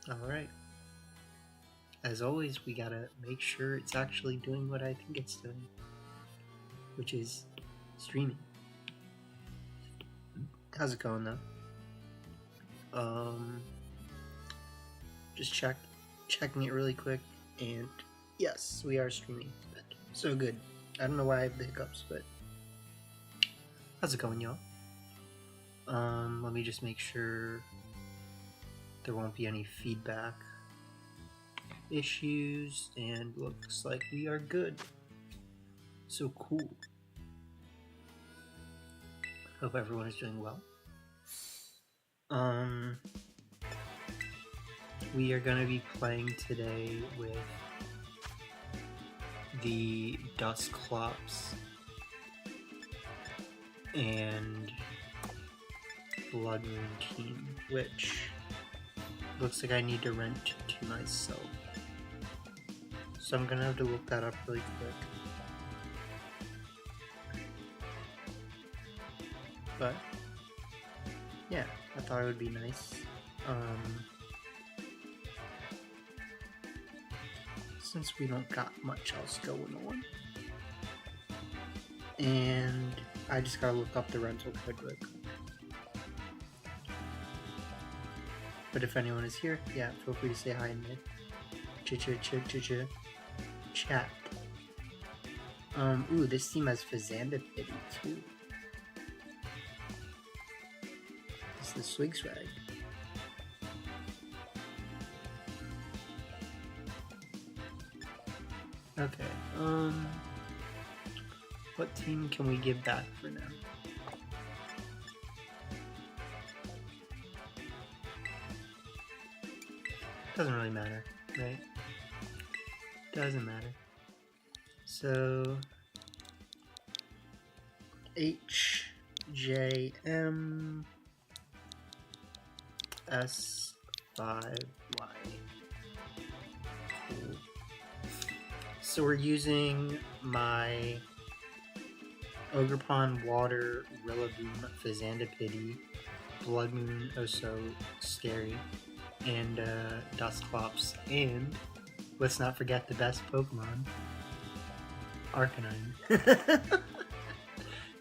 Alright. As always, we gotta make sure it's actually doing what I think it's doing, which is streaming. How's it going though? Just checking it really quick, and yes, we are streaming. So good. I don't know why I have the hiccups, but how's it going, y'all? Let me just make sure there won't be any feedback issues, and looks like we are good. So cool. Hope everyone is doing well. We are gonna be playing today with the Dusclops and Blood Moon team, which looks like I need to rent to myself. So I'm gonna have to look that up really quick. But yeah, I thought it would be nice. Since we don't got much else going on. And I just gotta look up the rental code real quick. But if anyone is here, yeah, feel free to say hi in the chat. Ooh, this team has Fazandipity too. This is the Swig Swag. Okay, what team can we give back for now? Doesn't really matter, right? Doesn't matter. So HJM S5Y. Cool. So we're using my Ogerpon Water, Rillaboom, Fazandipity, Blood Moon, oh so scary, and Dusclops, and let's not forget the best Pokemon, Arcanine.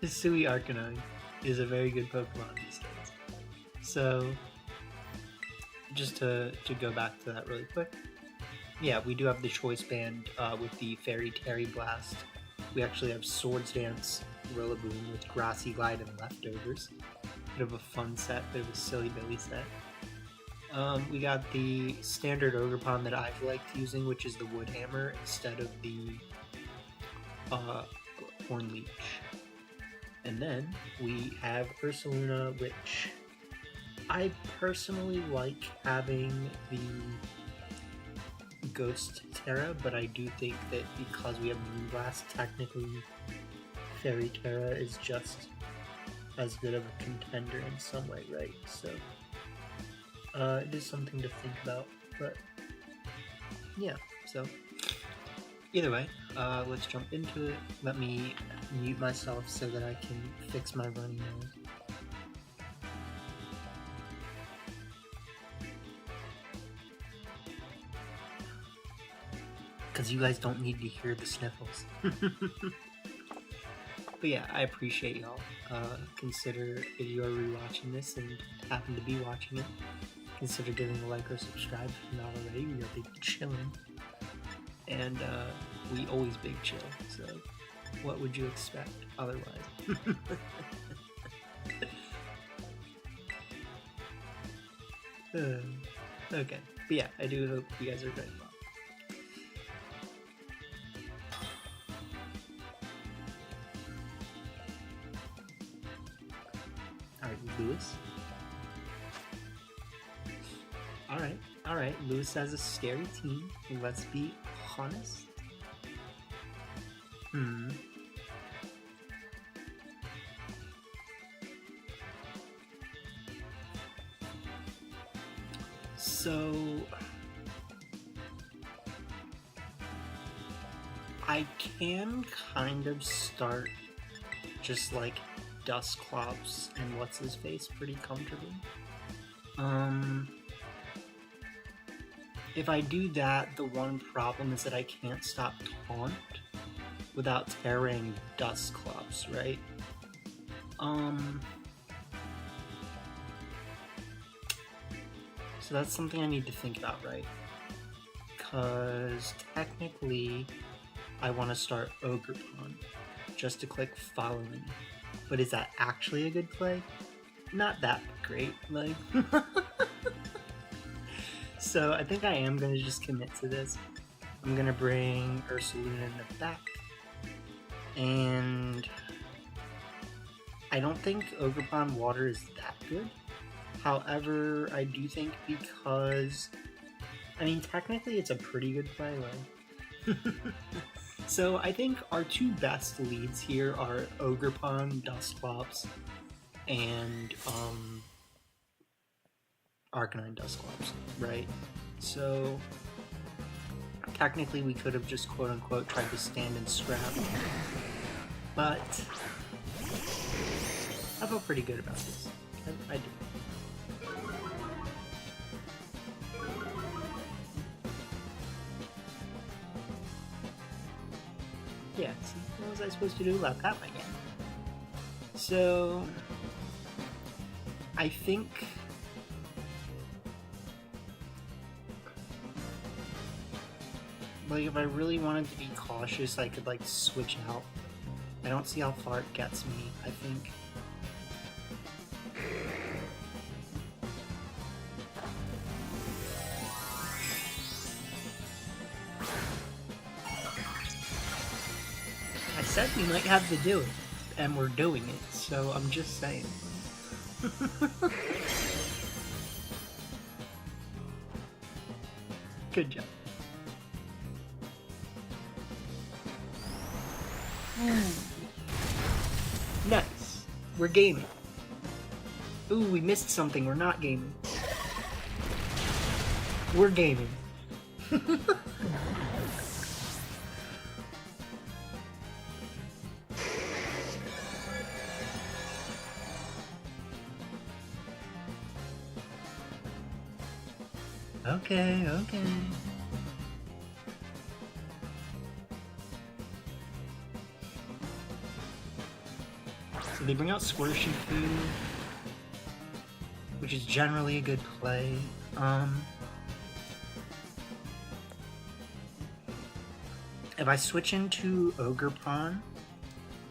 Hisui Arcanine is a very good Pokemon these days. So, just to go back to that really quick, yeah, we do have the Choice Band with the Fairy Terry Blast. We actually have Swords Dance, Rillaboom with Grassy Glide and Leftovers. Bit of a fun set, bit of a silly Billy set. We got the standard Ogerpon that I've liked using, which is the Wood Hammer instead of the Horn Leech. And then we have Ursaluna, which I personally like having the Ghost Terra, but I do think that because we have Moonblast, technically Fairy Terra is just as good of a contender in some way, right? So it is something to think about, but yeah, so either way, let's jump into it. Let me mute myself so that I can fix my runny nose. Because you guys don't need to hear the sniffles. But yeah, I appreciate y'all. Consider, if you are rewatching this and happen to be watching it, consider giving a like or subscribe if you're not already. We are big chillin'. And we always big chill, so what would you expect otherwise? Okay, but yeah, I do hope you guys are doing well. Alright, Lewis. Alright, Lewis has a scary team, let's be honest. So I can kind of start just like Dusclops and what's his face pretty comfortably. if I do that, the one problem is that I can't stop Taunt without tearing Dusclops, right? So that's something I need to think about, right? Because technically, I want to start Ogerpon just to click Follow Me. But is that actually a good play? Not that great, like. So I think I am going to just commit to this. I'm going to bring Ursaluna in the back. And I don't think Ogerpon Water is that good. However, I do think because, I mean, technically it's a pretty good play, like. So I think our two best leads here are Ogerpon, Dusclops, and Arcanine Dusclops, right? So technically we could have just quote-unquote tried to stand and scrap, but I feel pretty good about this. I do. Yeah, see, what was I supposed to do about that again? So, I think like if I really wanted to be cautious, I could like switch out. I don't see how far it gets me, I think. I said we might have to do it, and we're doing it, so I'm just saying. Good job. Nice. We're gaming. Ooh, we missed something. We're not gaming. We're gaming. Okay, okay. So they bring out Squirtshifu, which is generally a good play. If I switch into Ogerpon,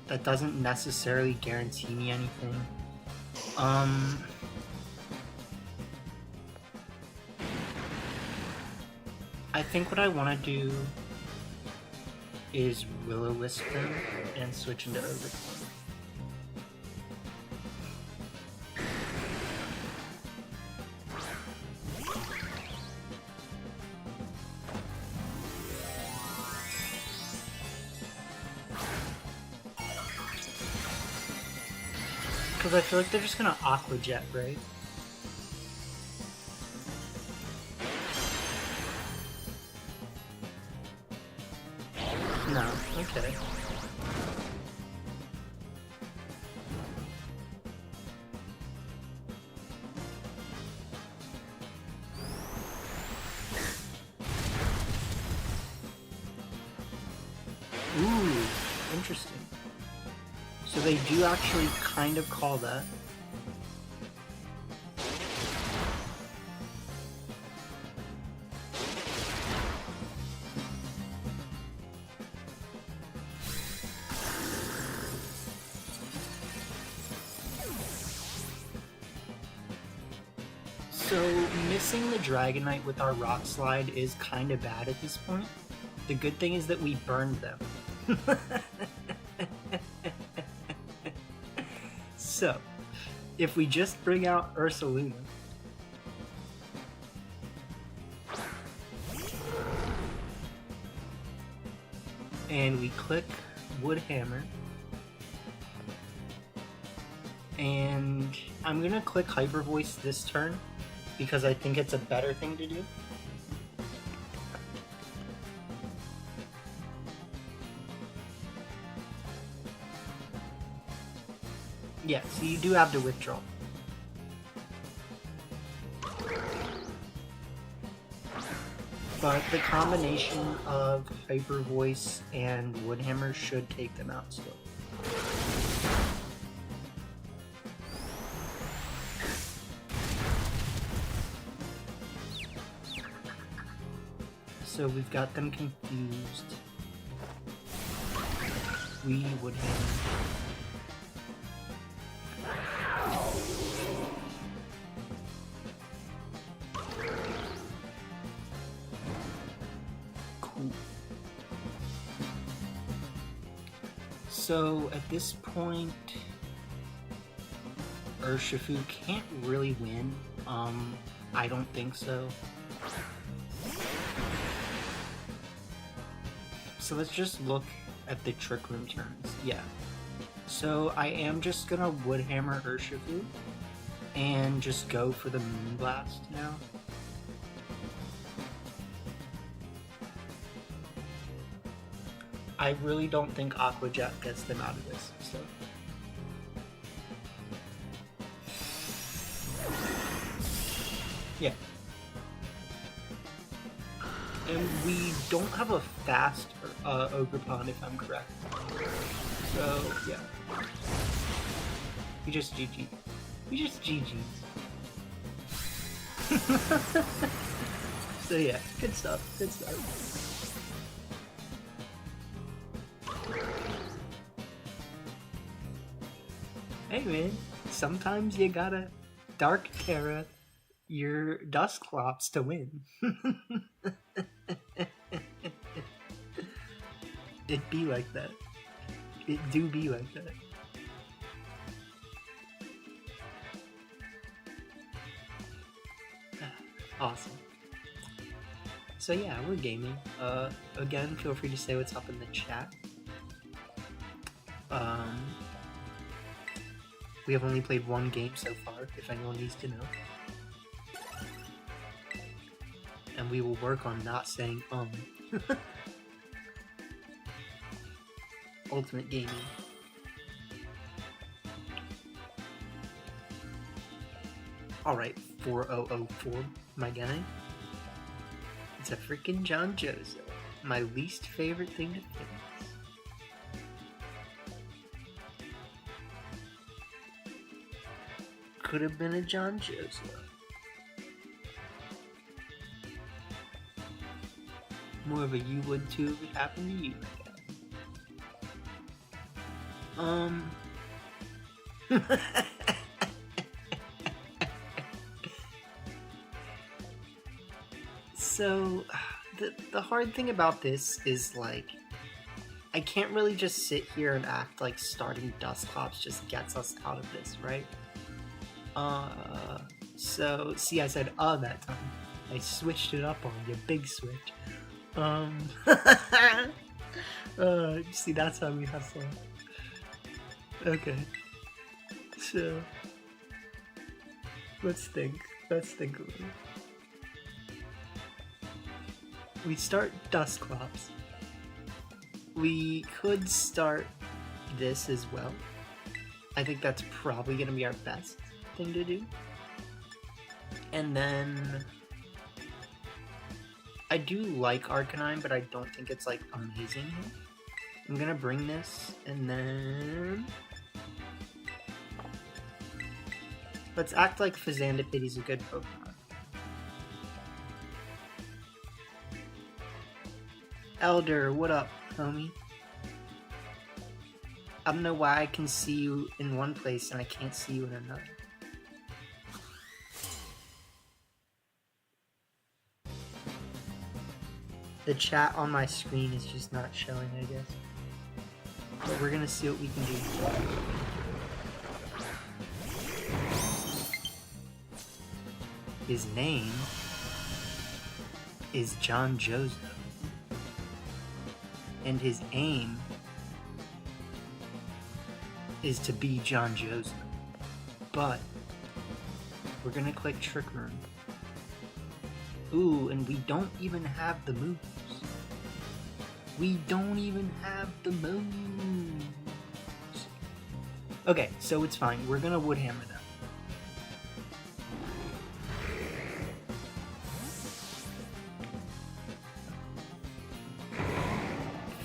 that doesn't necessarily guarantee me anything. I think what I want to do is Will-O-Wisp them and switch into Ogerpon. Because I feel like they're just gonna Aqua Jet, right? No, okay. Ooh, interesting. So they do actually kind of call that. So missing the Dragonite with our Rock Slide is kind of bad at this point. The good thing is that we burned them. So, if we just bring out Ursaluna, and we click Wood Hammer, and I'm gonna click Hyper Voice this turn because I think it's a better thing to do. Yeah, so you do have to withdraw. But the combination of Hyper Voice and Woodhammer should take them out still. So we've got them confused. We Woodhammer. So at this point, Urshifu can't really win. I don't think so. So let's just look at the Trick Room turns. Yeah. So I am just gonna Woodhammer Urshifu and just go for the Moonblast now. I really don't think Aqua Jet gets them out of this, so. Yeah. And we don't have a fast Ogerpon, if I'm correct. So, yeah. We just GG. We just GG's. So yeah, good stuff, good stuff. Hey man, sometimes you gotta Dark Terra your Dusclops to win. It be like that. It do be like that. Awesome. So yeah, we're gaming. Again, feel free to say what's up in the chat. We have only played one game so far, if anyone needs to know. And we will work on not saying Ultimate Gaming. Alright, 4004, am I getting? It's a freaking John Jozo. My least favorite thing to finish. Could have been a John Jozo. More of a you would too if it happened to you, my guy. So, the hard thing about this is, like, I can't really just sit here and act like starting Dusclops just gets us out of this, right? So, see, I said, that time. I switched it up on you, big switch. See, that's how we hustle. Okay. So, let's think a little. We start Dusclops. We could start this as well. I think that's probably going to be our best thing to do. And then I do like Arcanine, but I don't think it's like amazing. I'm going to bring this and then let's act like Fazandapity's a good Pokemon. Elder, what up, homie? I don't know why I can see you in one place and I can't see you in another. The chat on my screen is just not showing, I guess. But we're gonna see what we can do. His name is John Jozo. And his aim is to be John Jozo. But we're gonna click Trick Room. Ooh, and we don't even have the moves. We don't even have the moves. Okay, so it's fine. We're gonna Woodhammer them.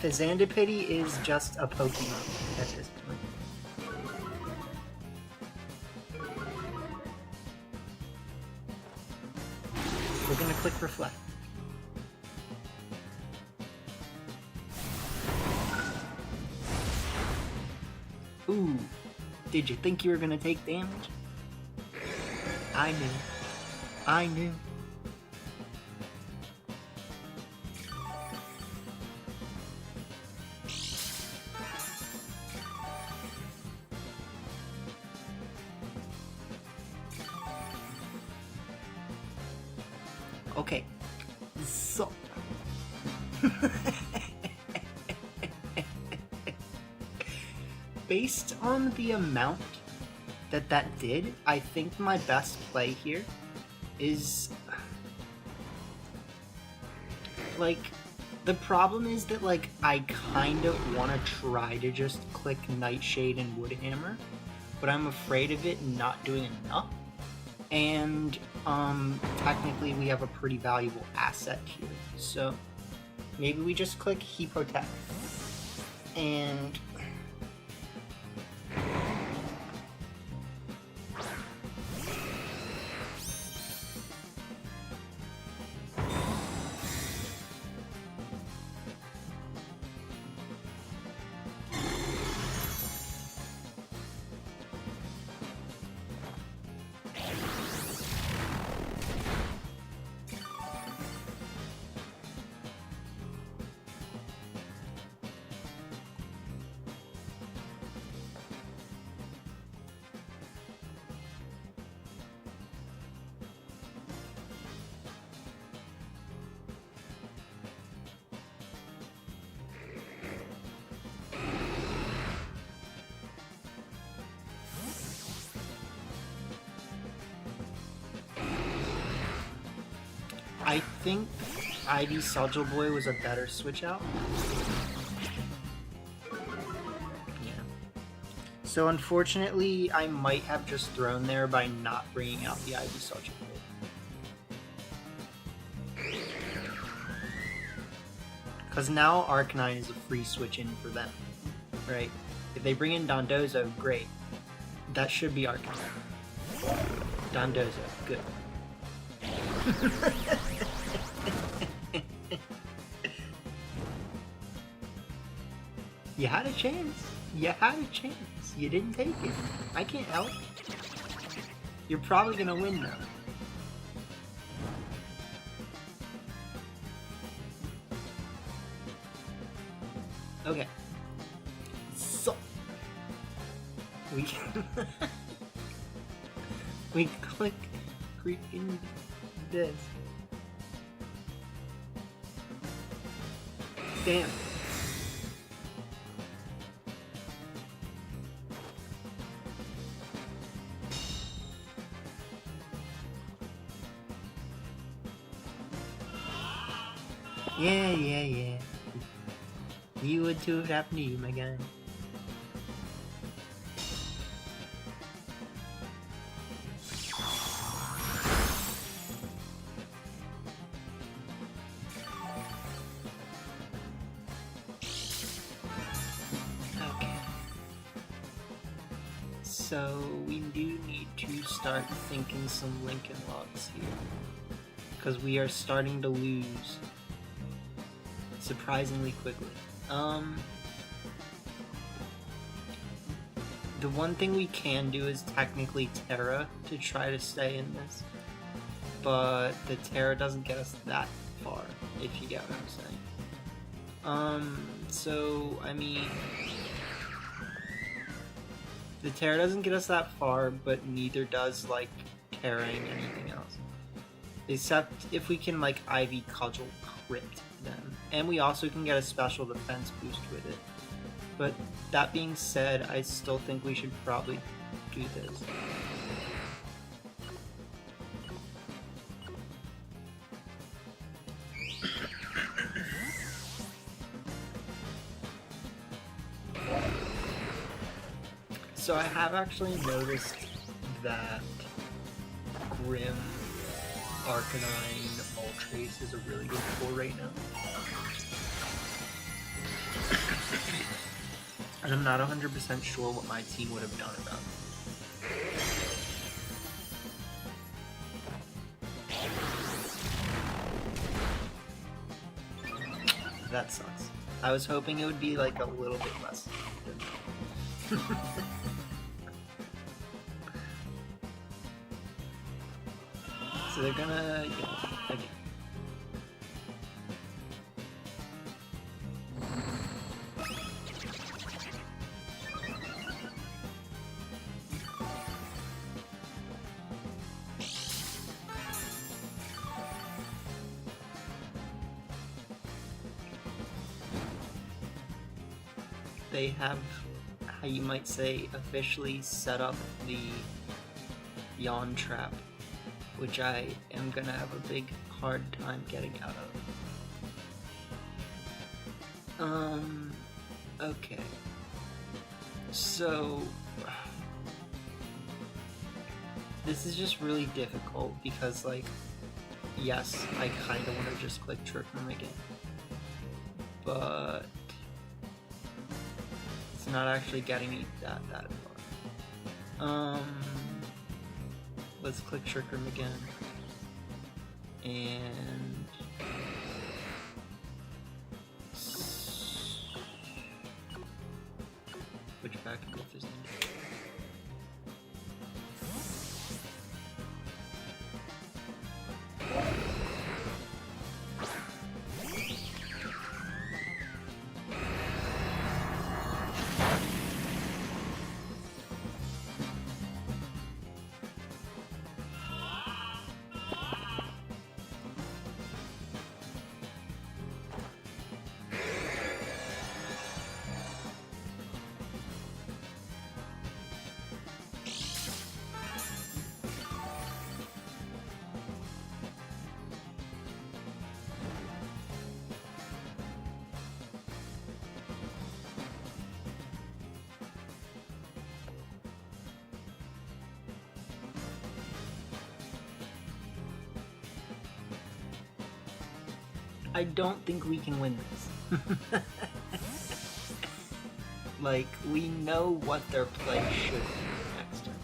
Fazandipity is just a Pokemon at this point. We're gonna click Reflect. Ooh, did you think you were gonna take damage? I knew. I knew. Okay, so based on the amount that did, I think my best play here is like, the problem is that like I kind of want to try to just click Nightshade and Woodhammer, but I'm afraid of it not doing enough. And technically we have a pretty valuable asset here, so maybe we just click Hippotech and I think ID Soldier Boy was a better switch out. Yeah. So unfortunately, I might have just thrown there by not bringing out the ID Soldier Boy. Because now Arcanine is a free switch in for them, right? If they bring in Dondozo, great. That should be Arcanine. Dondozo, good. You had a chance. You had a chance. You didn't take it. I can't help. You're probably gonna win now. Okay. So we we click freaking this. Damn. Yeah. You would too if it happened to you, my guy. Okay. So we do need to start thinking some Lincoln Logs here, because we are starting to lose surprisingly quickly. The one thing we can do is technically Terra to try to stay in this, but the Terra doesn't get us that far, if you get what I'm saying. So, I mean, the Terra doesn't get us that far, but neither does, like, Terraing anything else. Except if we can, like, Ivy Cudgel crit them. And we also can get a special defense boost with it. But that being said, I still think we should probably do this. So I have actually noticed that Grim Arcanine Moltres is a really good pull right now. And I'm not 100% sure what my team would have done about it. That sucks. I was hoping it would be like a little bit less. So they're gonna, okay. They have, how you might say, officially set up the yawn trap, which I am gonna have a big hard time getting out of. Okay. So this is just really difficult because, like, yes, I kind of want to just click Trick Room again, but it's not actually getting me that far. Let's click Trick Room again, and switch back and go if there's any. I don't think we can win this. Like, we know what their play should be next turn.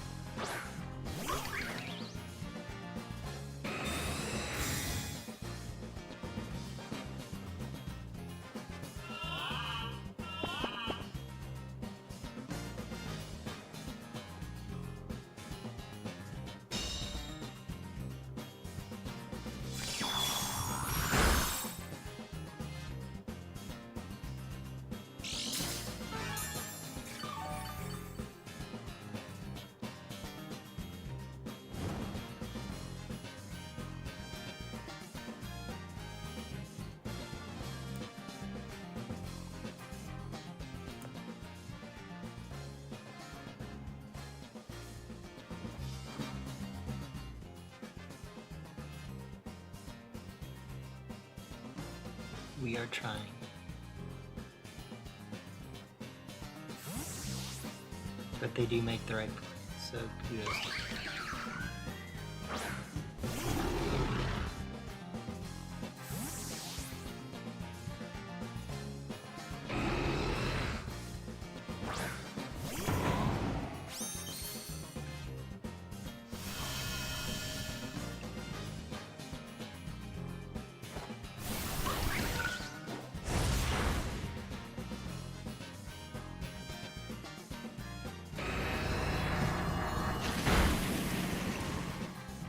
We are trying. But they do make the right play, so kudos.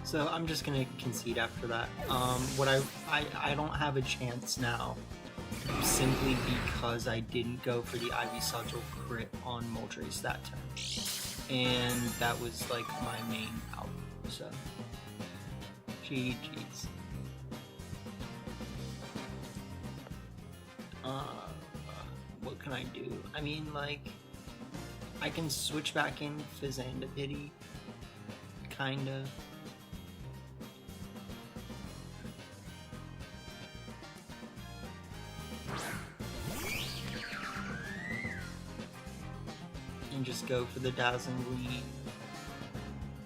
So I'm just gonna concede after that. I don't have a chance now, simply because I didn't go for the Ivy Sigil crit on Moltres that turn, and that was like my main out. So GG's. What can I do? I mean, like, I can switch back in Fizandipity, kinda. And just go for the Dazzling Gleam,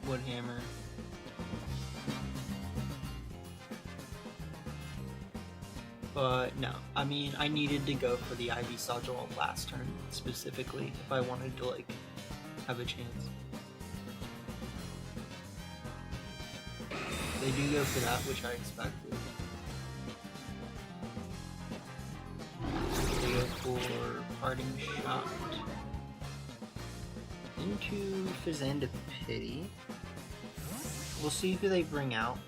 Woodhammer. But no, I mean, I needed to go for the Ivysaur Jolt last turn specifically if I wanted to, like, have a chance. They do go for that, which I expected. They go for Parting Shot into Fizandipity. We'll see who they bring out.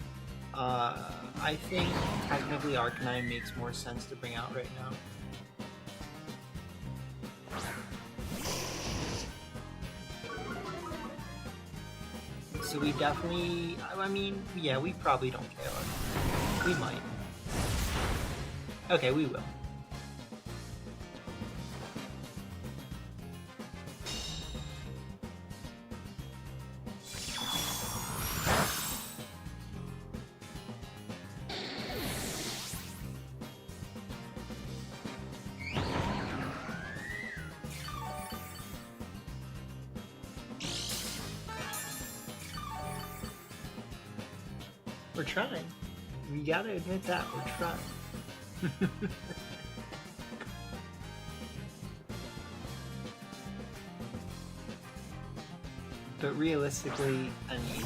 I think technically Arcanine makes more sense to bring out right now. So we definitely, I mean, yeah, we probably don't KO it. We might. Okay, we will. We're trying. We gotta admit that, we're trying. But realistically, I mean...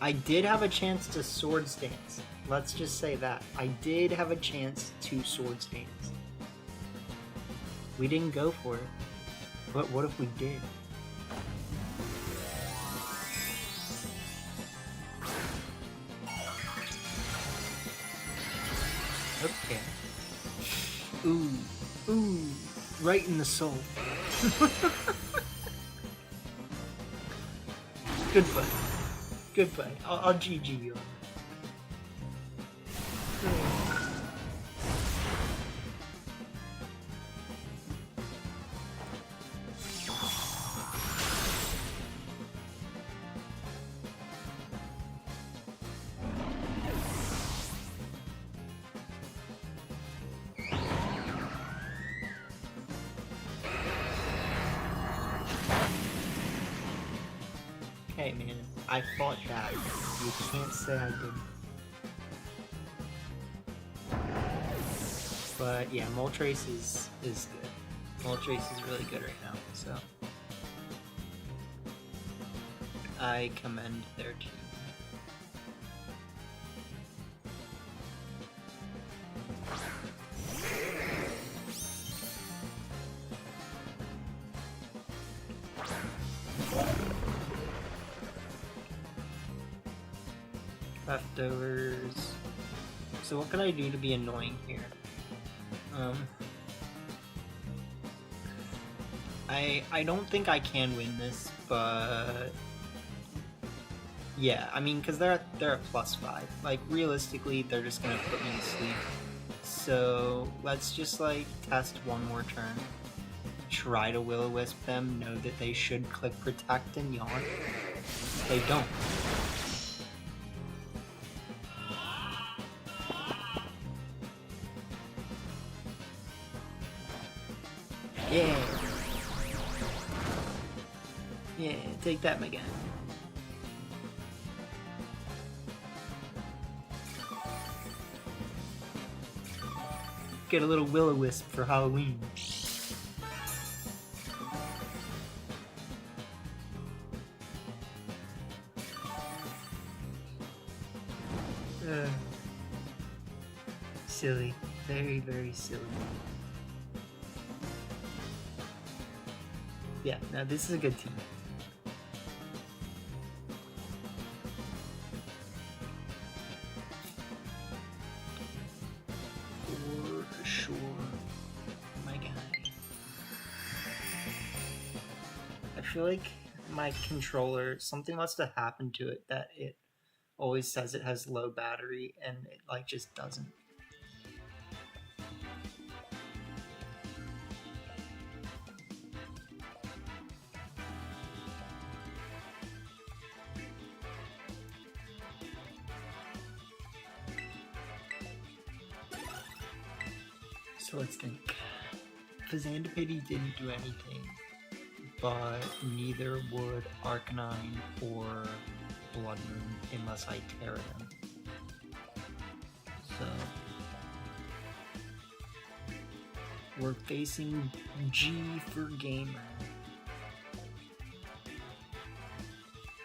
I did have a chance to Swords Dance. Let's just say that. I did have a chance to Swords Dance. We didn't go for it, but what if we did? Okay. Ooh, right in the soul. Goodbye. Goodbye. I'll GG you. Hey man, I fought that. You can't say I didn't. But yeah, Moltres is good. Moltres is really good right now, so I commend their team. Leftovers. So what can I do to be annoying here? I don't think I can win this, but yeah, I mean, because they're at +5. Like, realistically, they're just gonna put me to sleep. So let's just, like, test one more turn. Try to Will-O-Wisp them, know that they should click Protect and Yawn. They don't. Yeah. Yeah, take that, Megan. Get a little Will-O-Wisp for Halloween. Silly. Very, very silly. Yeah, no, this is a good team. For sure. My guy. I feel like my controller, something must have happened to it that it always says it has low battery and it like just doesn't. So let's think. Fizandipity didn't do anything. but neither would Arcanine or Blood Moon unless I Terra them. So we're facing G for Gamer.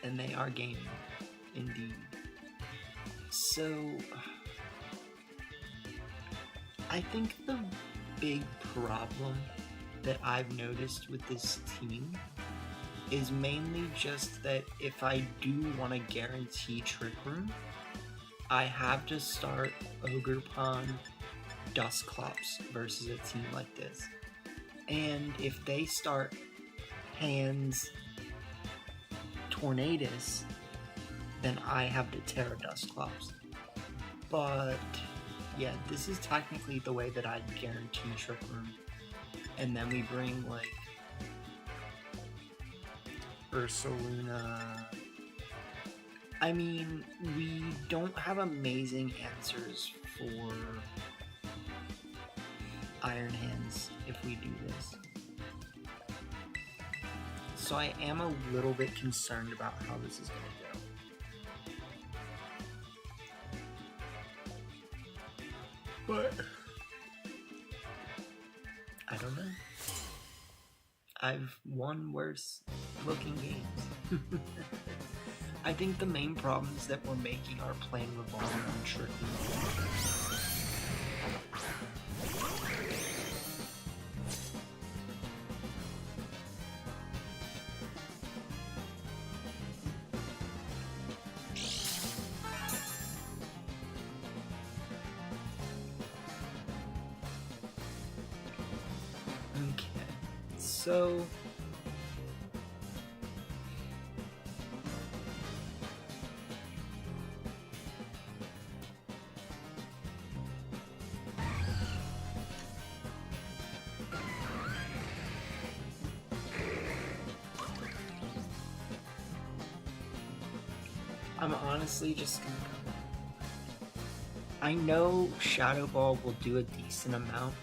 And they are gaming, indeed. So I think the big problem that I've noticed with this team is mainly just that if I do want to guarantee Trick Room, I have to start Ogerpon Dusclops versus a team like this. And if they start hands Tornadus, then I have to Terra Dusclops. But yeah, this is technically the way that I'd guarantee Trick Room. And then we bring like Ursaluna. I mean, we don't have amazing answers for Iron Hands if we do this. So I am a little bit concerned about how this is going to go. But I don't know. I've won worse looking games. I think the main problems that we're making are playing revolving on Trick Room. Okay, so I'm honestly just gonna go. I know Shadow Ball will do a decent amount.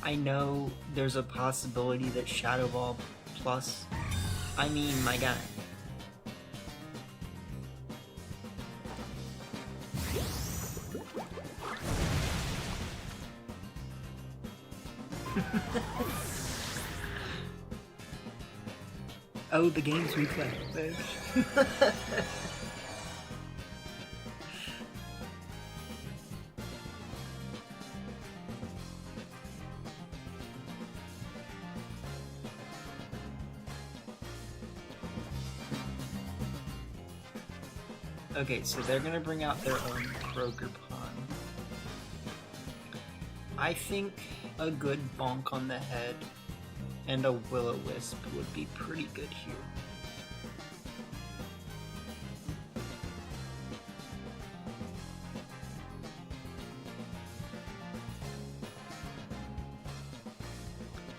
I know there's a possibility that Shadow Ball plus, I mean, my guy. Oh, the games we play, bitch. Okay, so they're gonna bring out their own Kroger Pond. I think a good bonk on the head and a Will-O-Wisp would be pretty good here.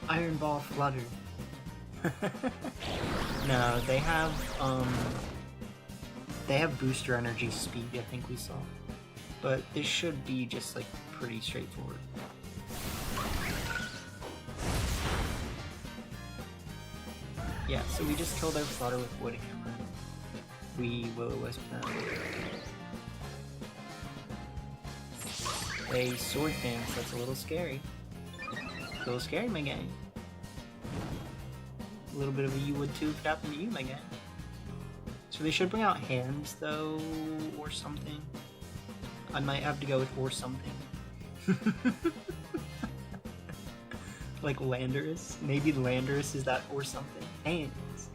Iron Ball Flutter. No, they have booster energy speed, I think we saw. But this should be just like pretty straightforward. Yeah, so we just killed their Flutter with Wood Hammer. We Will-O-Wisp them. They Sword Dance, that's a little scary. A little scary, my guy. A little bit of a you would too if it happened to you, my guy. So they should bring out hands, though, or something. I might have to go with or something. Like Landorus? Maybe Landorus is that or something. Hands.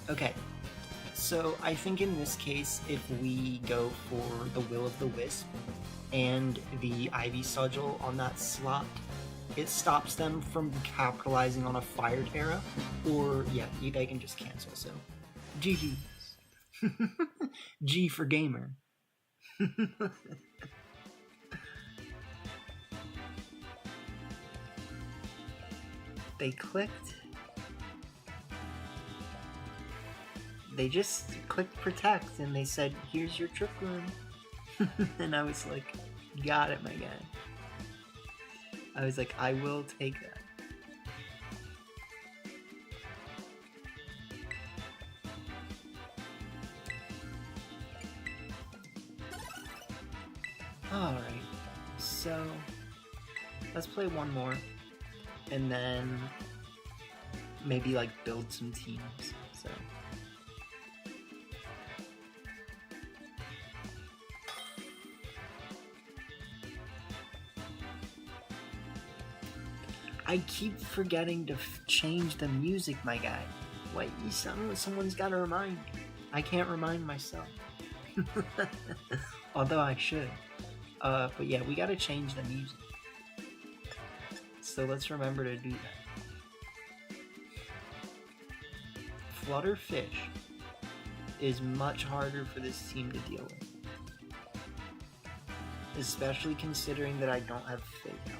Okay. So I think in this case, if we go for the Will-O-Wisp and the Ivy Sigil on that slot, it stops them from capitalizing on a Fire Terra, or yeah, they can just cancel, so GG's. G for Gamer. They clicked. They just clicked Protect and they said, here's your Trick Room. And I was like, got it, my guy. I was like, I will take that. Alright, so let's play one more, and then maybe like build some teams, so. I keep forgetting to change the music, my guy. Wait, someone's gotta remind me. I can't remind myself. Although I should. But yeah, we gotta change the music. So let's remember to do that. Flutterfish is much harder for this team to deal with. Especially considering that I don't have Fake Out.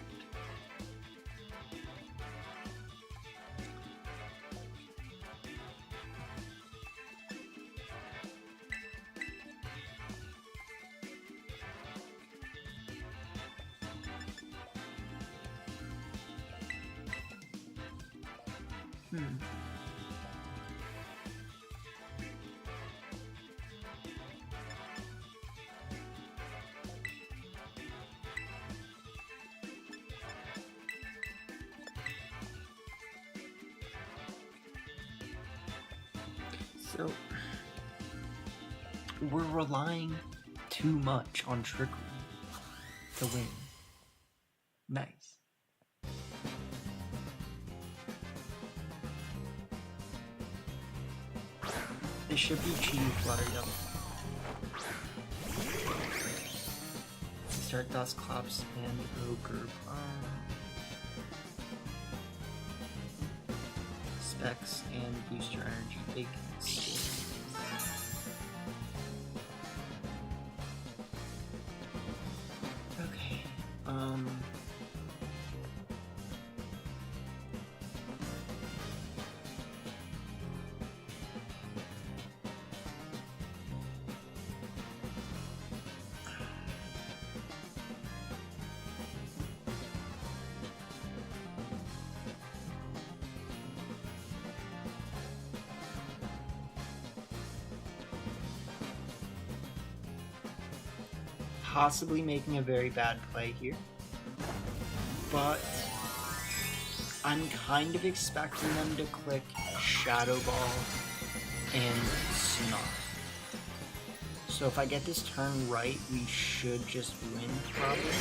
So, we're relying too much on trickery to win. Nice. This should be cheaty Flutter Yellow. Start Dustclops and Ogre. Specs and Booster Energy. Big skills. Okay. Possibly making a very bad play here, but I'm kind of expecting them to click Shadow Ball and Snuff. So if I get this turn right, we should just win, probably.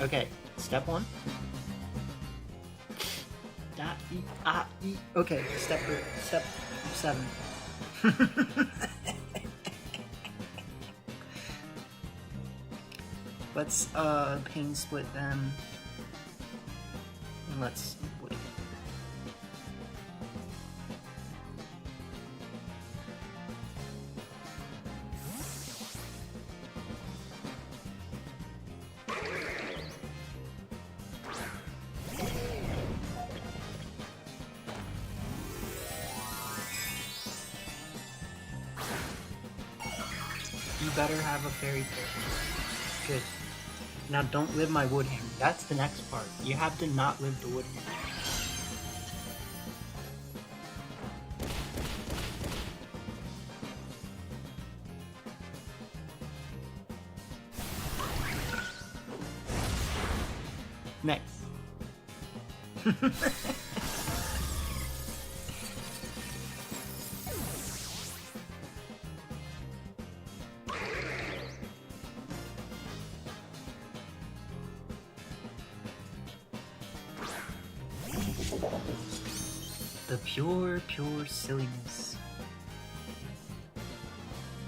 Okay, step one. Okay, step 7. Let's pain split them. And let's wait. You better have a fairy tale. Good. Now don't live my wood hammer. That's the next part. You have to not live the wood hammer. Next. The pure silliness.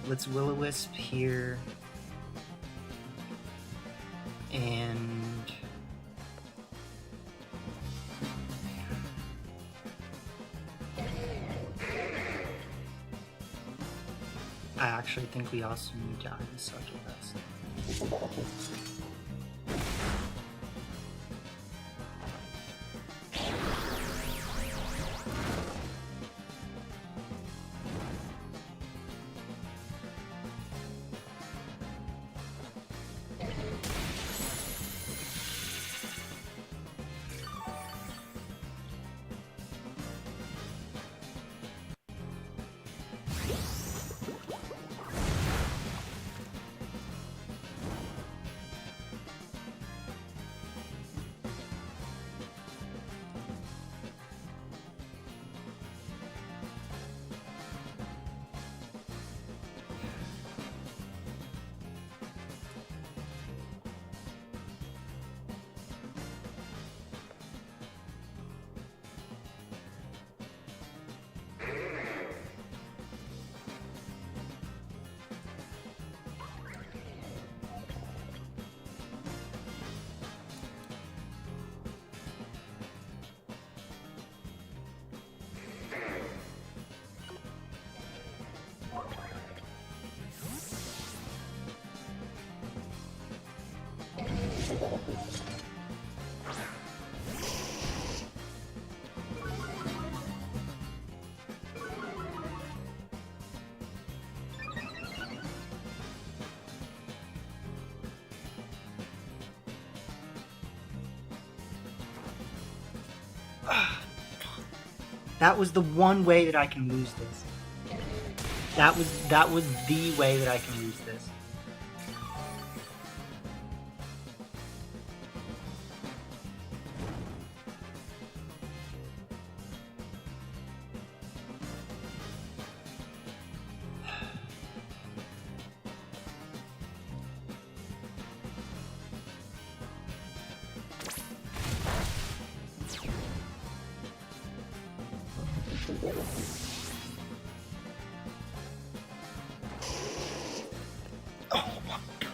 Let's Will-O-Wisp here. And I actually think we also need to unsuck it. That was the one way that I can lose this. That was the way that I can lose this. Oh my god.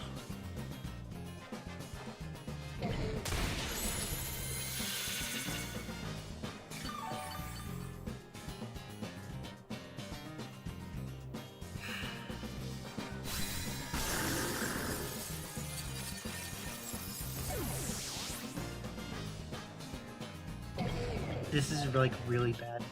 This is like really bad.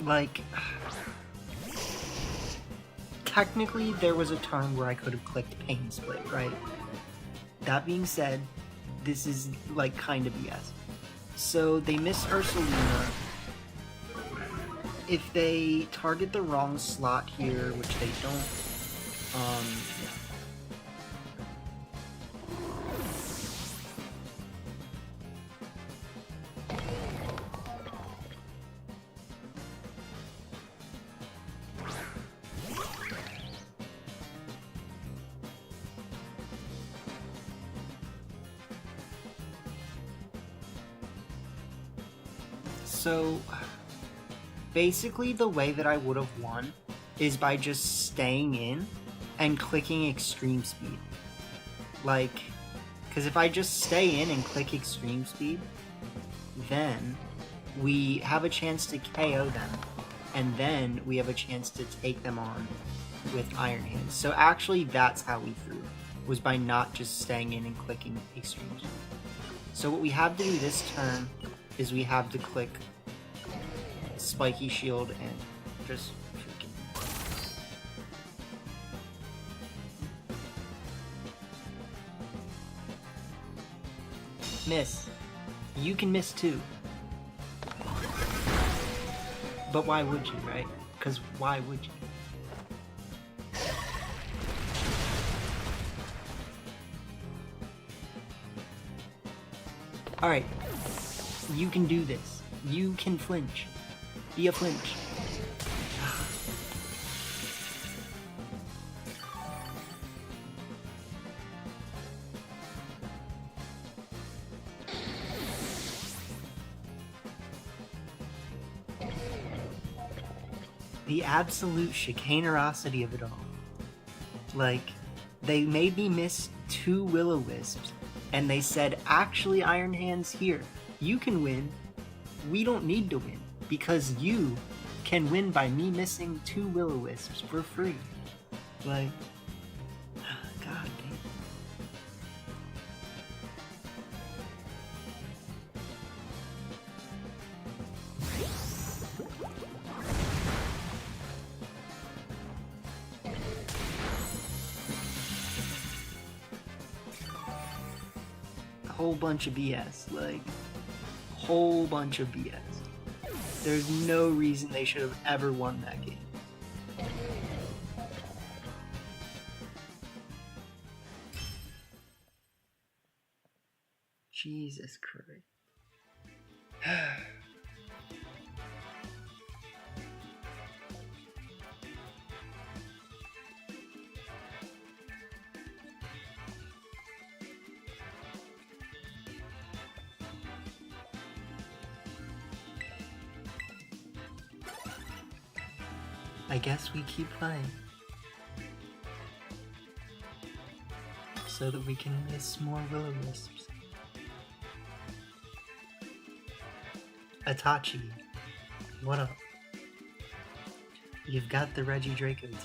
Like, technically there was a time where I could have clicked Pain Split, right? That being said, this is like kind of BS. So they miss Ursaluna. If they target the wrong slot here, which they don't, yeah. So, basically the way that I would have won is by just staying in and clicking extreme speed. Like, because if I just stay in and click extreme speed, then we have a chance to KO them, and then we have a chance to take them on with Iron Hands. So actually that's how we threw, was by not just staying in and clicking extreme speed. So what we have to do this turn is we have to click Spiky Shield and just freaking... Miss. You can miss too. But why would you, right? Because why would you? Alright. You can do this. You can flinch. Be a flinch. The absolute chicanerosity of it all. Like, they made me miss 2 Will-O-Wisps, and they said, actually, Iron Hand's here. You can win. We don't need to win, because you can win by me missing 2 Will-O-Wisps for free. Like, God damn. Whole bunch of BS, like, whole bunch of BS. There's no reason they should have ever won that game. Jesus Christ. I guess we keep playing. So that we can miss more Will-O-Wisps. Itachi, what up? You've got the Reggie Draco team.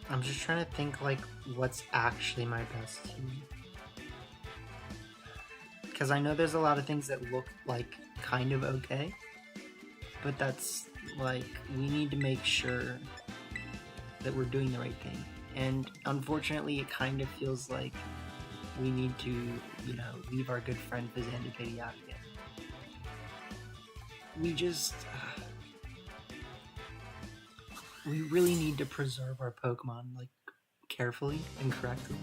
I'm just trying to think, like, what's actually my best team. Because I know there's a lot of things that look, like, kind of okay. But that's, like, we need to make sure that we're doing the right thing. And unfortunately, it kind of feels like we need to, you know, leave our good friend Fazandikity out again. We just... we really need to preserve our Pokemon, like, carefully and correctly.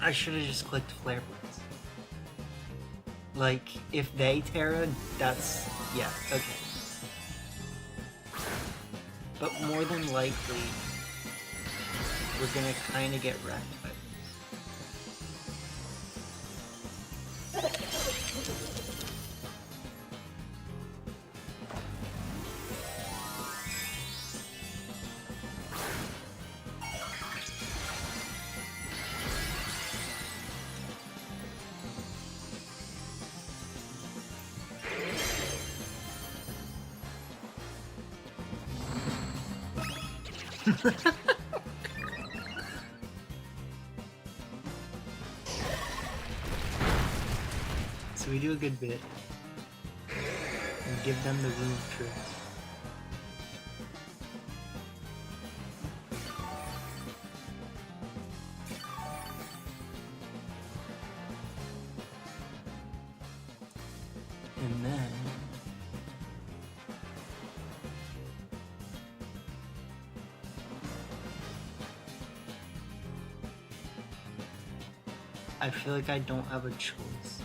I should have just clicked Flare Blitz. Like, if they Terra, that's... yeah, okay. But more than likely, we're gonna kinda get wrecked by So we do a good bit and give them the room of truth. I feel like I don't have a choice.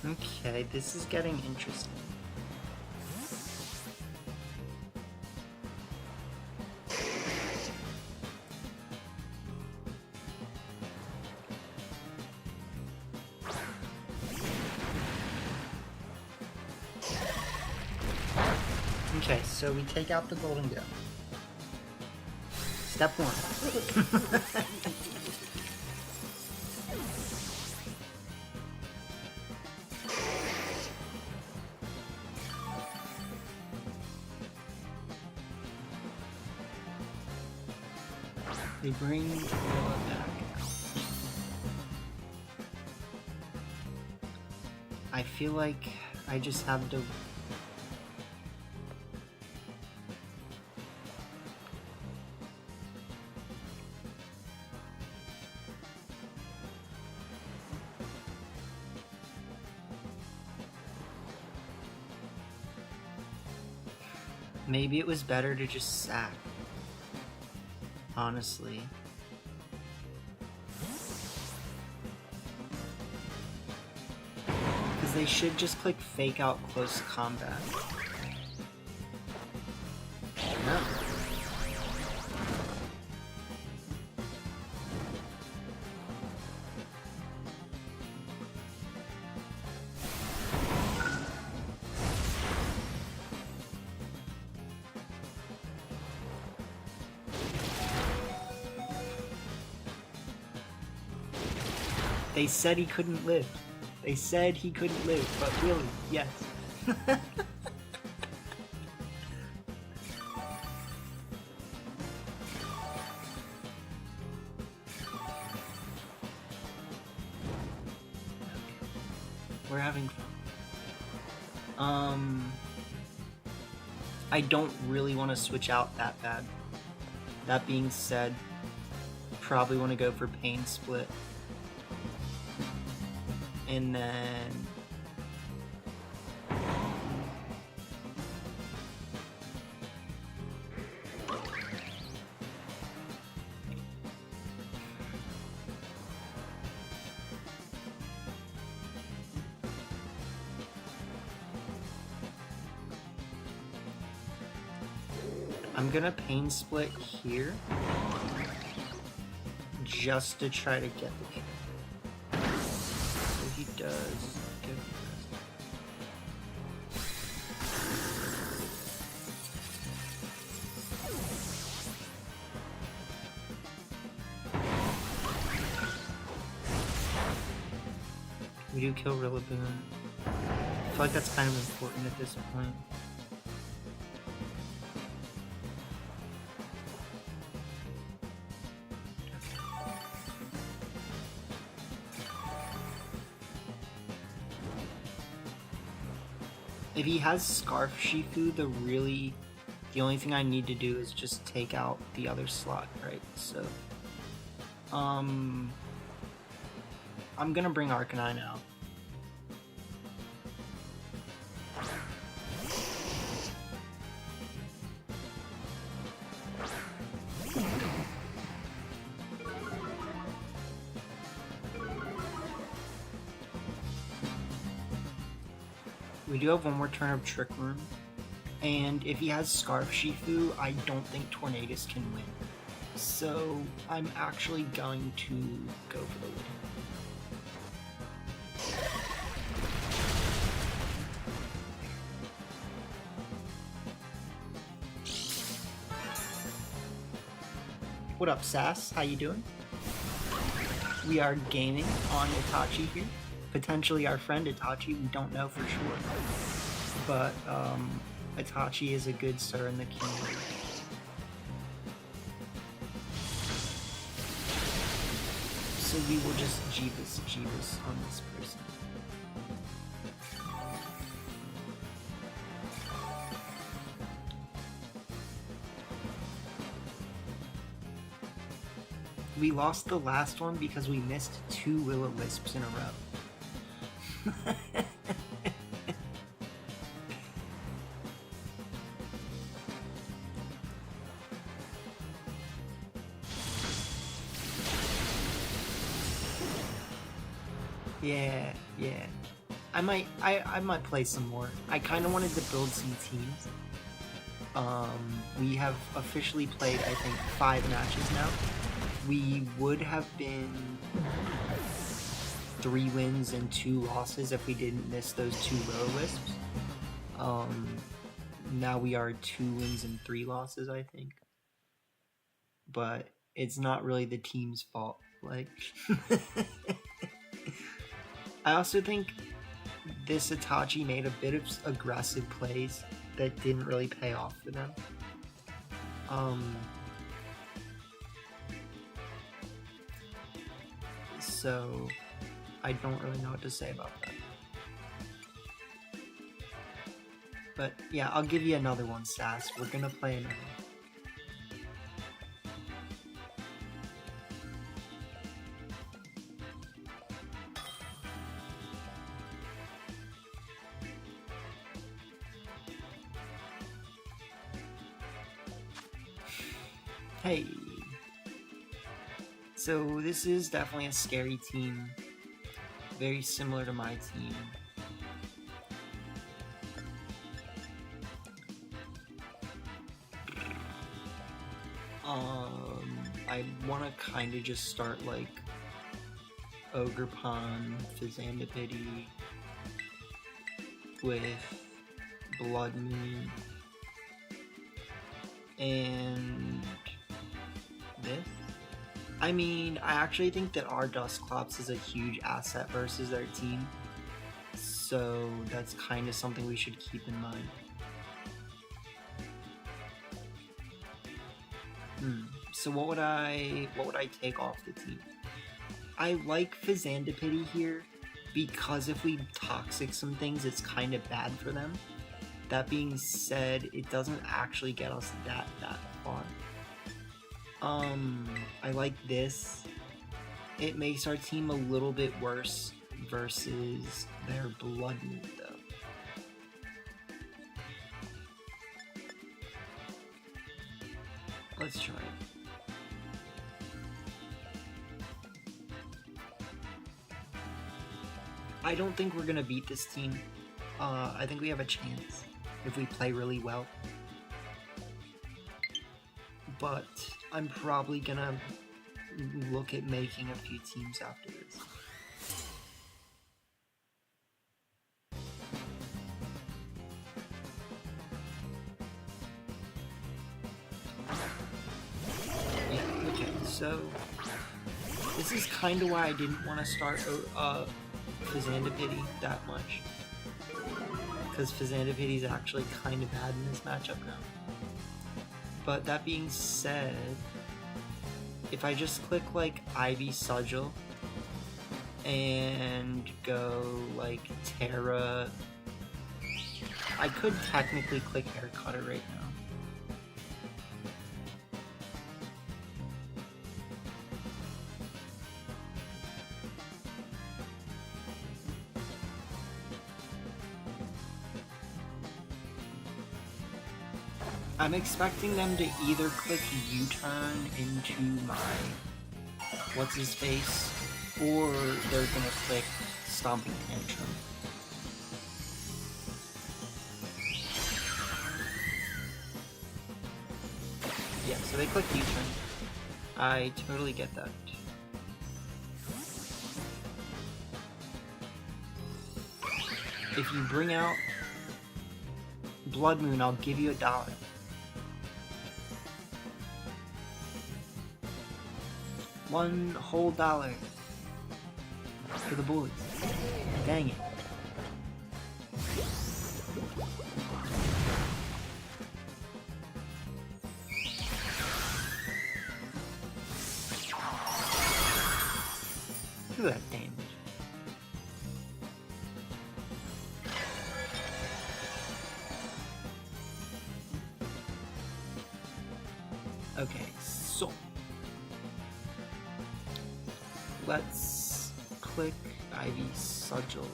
Okay, this is getting interesting. Okay, so we take out the golden gum. Step 1. They bring Lola back. I feel like I just have to... Maybe it was better to just sack. Honestly. Because they should just click fake out close combat. No. They said he couldn't live. They said he couldn't live, but really, yes. We're having fun. I don't really want to switch out that bad. That being said, probably want to go for Pain Split. And then... I'm gonna Pain Split here, just to try to get the kill. So he does get the rest. We do kill Rillaboom. I feel like that's kind of important at this point. If he has Scarf Shifu, the only thing I need to do is just take out the other slot, right? So, I'm gonna bring Arcanine out. We do have one more turn of Trick Room, and if he has Scarf Shifu, I don't think Tornadus can win. So I'm actually going to go for the win. What up, Sass? How you doing? We are gaming on Itachi here. Potentially our friend Itachi, we don't know for sure. But Itachi is a good sir in the community. So we will just Jeebus on this person. We lost the last one because we missed 2 Will-O-Wisps in a row. Yeah, yeah. I might play some more. I kind of wanted to build some teams. We have officially played, I think, 5 matches now. We would have been 3 wins and 2 losses if we didn't miss those 2 Will-O-Wisps. Now we are 2 wins and 3 losses, I think. But it's not really the team's fault. Like, I also think this Itachi made a bit of aggressive plays that didn't really pay off for them. So I don't really know what to say about that. But yeah, I'll give you another one, Sass. We're gonna play another one. Hey. So this is definitely a scary team. Very similar to my team. I want to kind of just start like Ogerpon, Fizandipity with Blood Moon and this. I mean, I actually think that our Dusclops is a huge asset versus their team, so that's kind of something we should keep in mind. So what would I take off the team? I like Fizandipity here because if we toxic some things, it's kind of bad for them. That being said, it doesn't actually get us that far. I like this. It makes our team a little bit worse versus their Blood Moon, though. Let's try it. I don't think we're gonna beat this team. I think we have a chance if we play really well. But I'm probably gonna look at making a few teams after this. Yeah, okay, so this is kind of why I didn't want to start Fizandipity that much. Because Fizandipity is actually kind of bad in this matchup now. But that being said, if I just click like Ivy Sigil and go like Terra, I could technically click Hair Cutter right now. I'm expecting them to either click U-turn into my what's-his-face, or they're gonna click Stomping Tantrum. Yeah, so they click U-turn. I totally get that. If you bring out Blood Moon, I'll give you $1. $1 whole for the boys. Dang it. Look at that damage. Okay, so let's click Ivy Sigil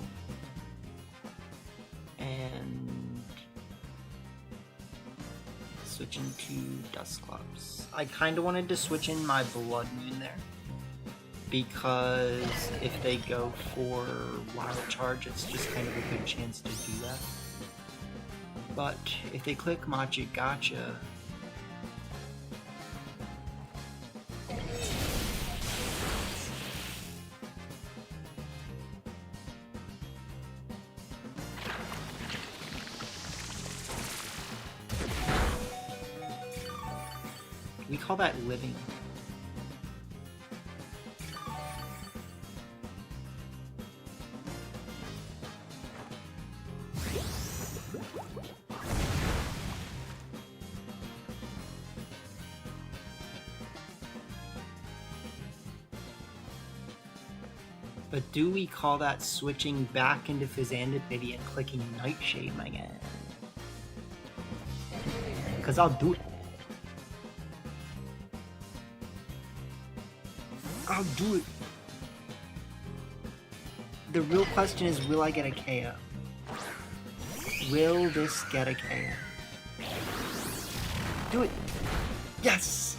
and switch into Dusclops. I kind of wanted to switch in my Blood Moon there, because if they go for Wild Charge, it's just kind of a good chance to do that. But if they click Magic Gotcha, we call that living. But do we call that switching back into Fizandipity and clicking Nightshade, my guy? Because I'll do it. I'll do it. The real question is, will I get a KO? Will this get a KO? Do it. Yes!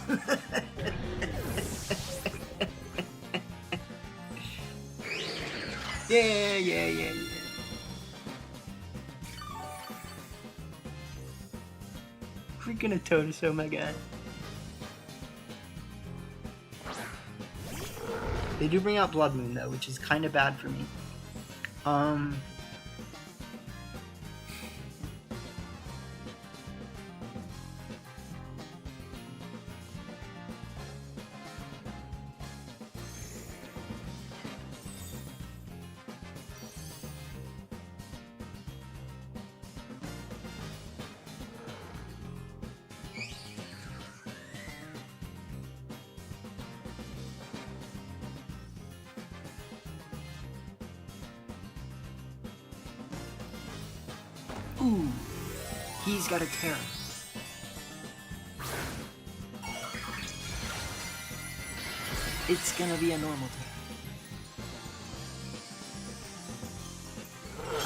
Yeah. Freaking a Totoso, my guy. They do bring out Blood Moon though, which is kind of bad for me. Ooh, he's got a Terra. It's gonna be a normal Terra.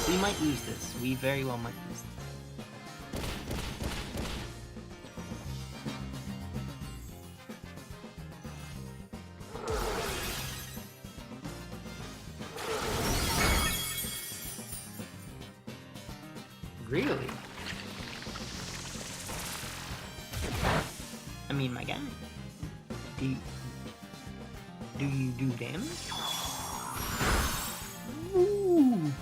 We might lose this. We very well might lose this. Really? I mean, my guy. Do you do damage? Ooh.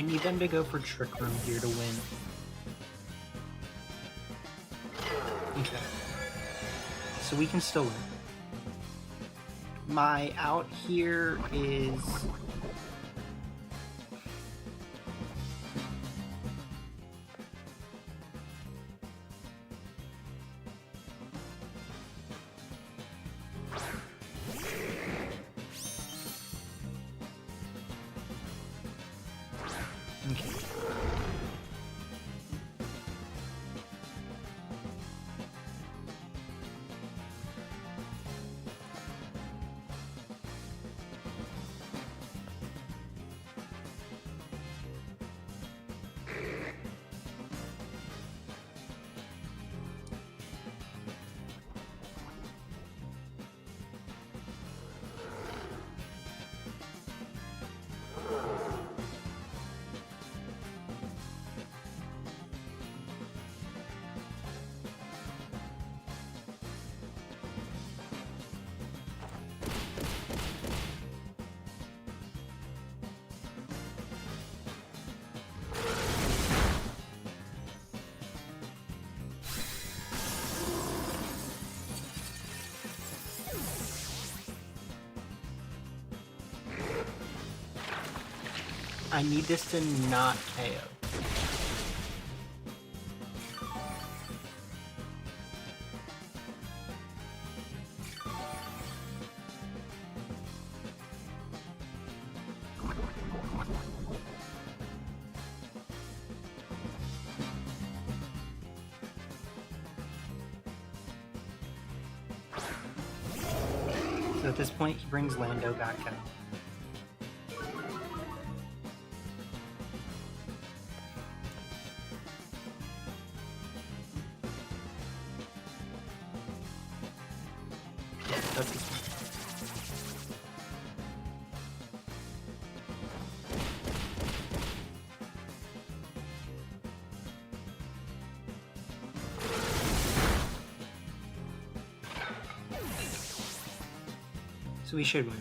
need them to go for Trick Room here to win. Okay. So we can still win. My out here is... Okay. I need this to not KO. So at this point, he brings Lando back out. That's his one. So we should win.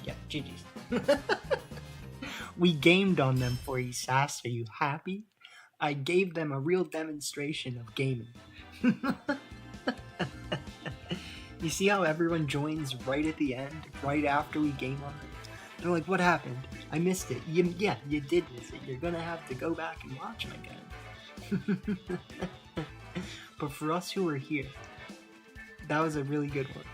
Yeah, GG's. We gamed on them for you, Sass. Are you happy? I gave them a real demonstration of gaming. You see how everyone joins right at the end, right after we game on them? They're like, what happened? I missed it. Yeah, you did miss it. You're gonna have to go back and watch them again. But for us who were here, that was a really good one.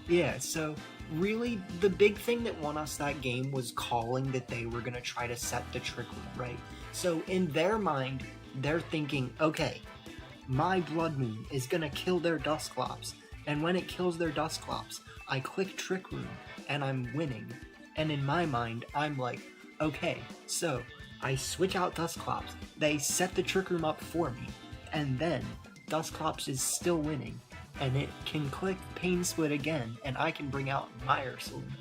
Yeah, so really the big thing that won us that game was calling that they were gonna try to set the Trick Room, right? So in their mind, they're thinking, okay, my Blood Moon is gonna kill their Dusclops, and when it kills their Dusclops, I click Trick Room, and I'm winning. And in my mind, I'm like, okay, so I switch out Dusclops, they set the Trick Room up for me, and then Dusclops is still winning, and it can click Pain Split again, and I can bring out my Ursaluna.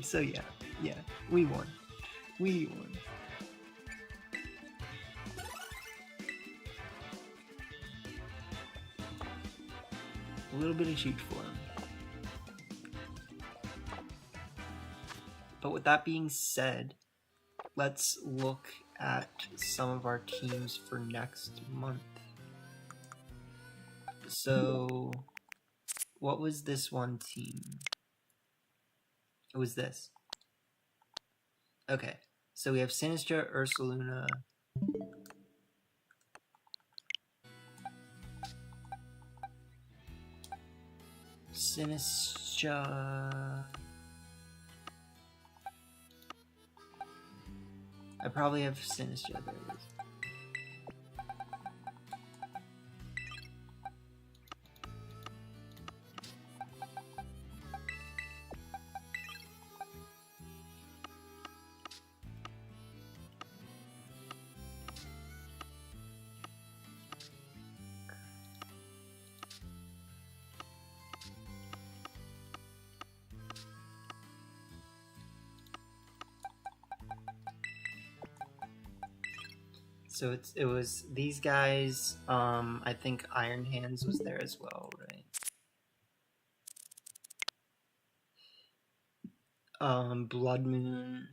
So yeah, we won. We won. A little bit of shoot for him. But with that being said, let's look at some of our teams for next month. So, what was this one team? It was this. Okay, so we have Sinistra, Ursaluna, Sinistra. I probably have Sinistra. There it is. So it was these guys. I think Iron Hands was there as well, right? Blood Moon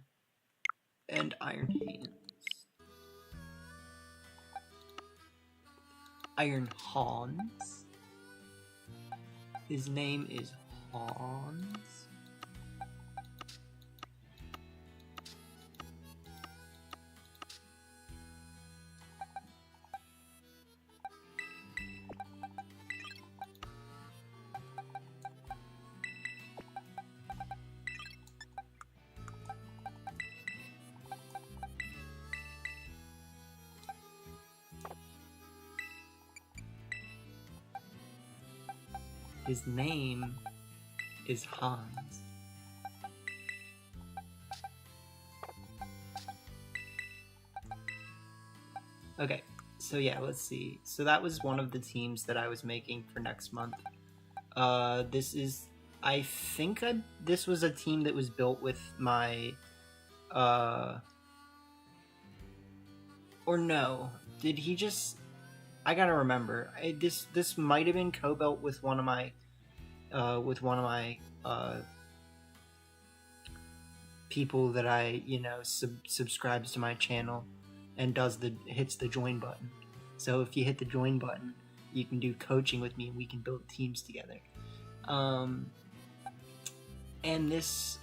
and Iron Hands. Iron Hans. His name is Hans. His name is Hans. Okay, so yeah, let's see. So that was one of the teams that I was making for next month. This is, I think this was a team that was built with my, or no, did he just, I gotta remember. This might have been co-built with one of my people that I subscribes to my channel and hits the join button. So if you hit the join button, you can do coaching with me and we can build teams together. And this,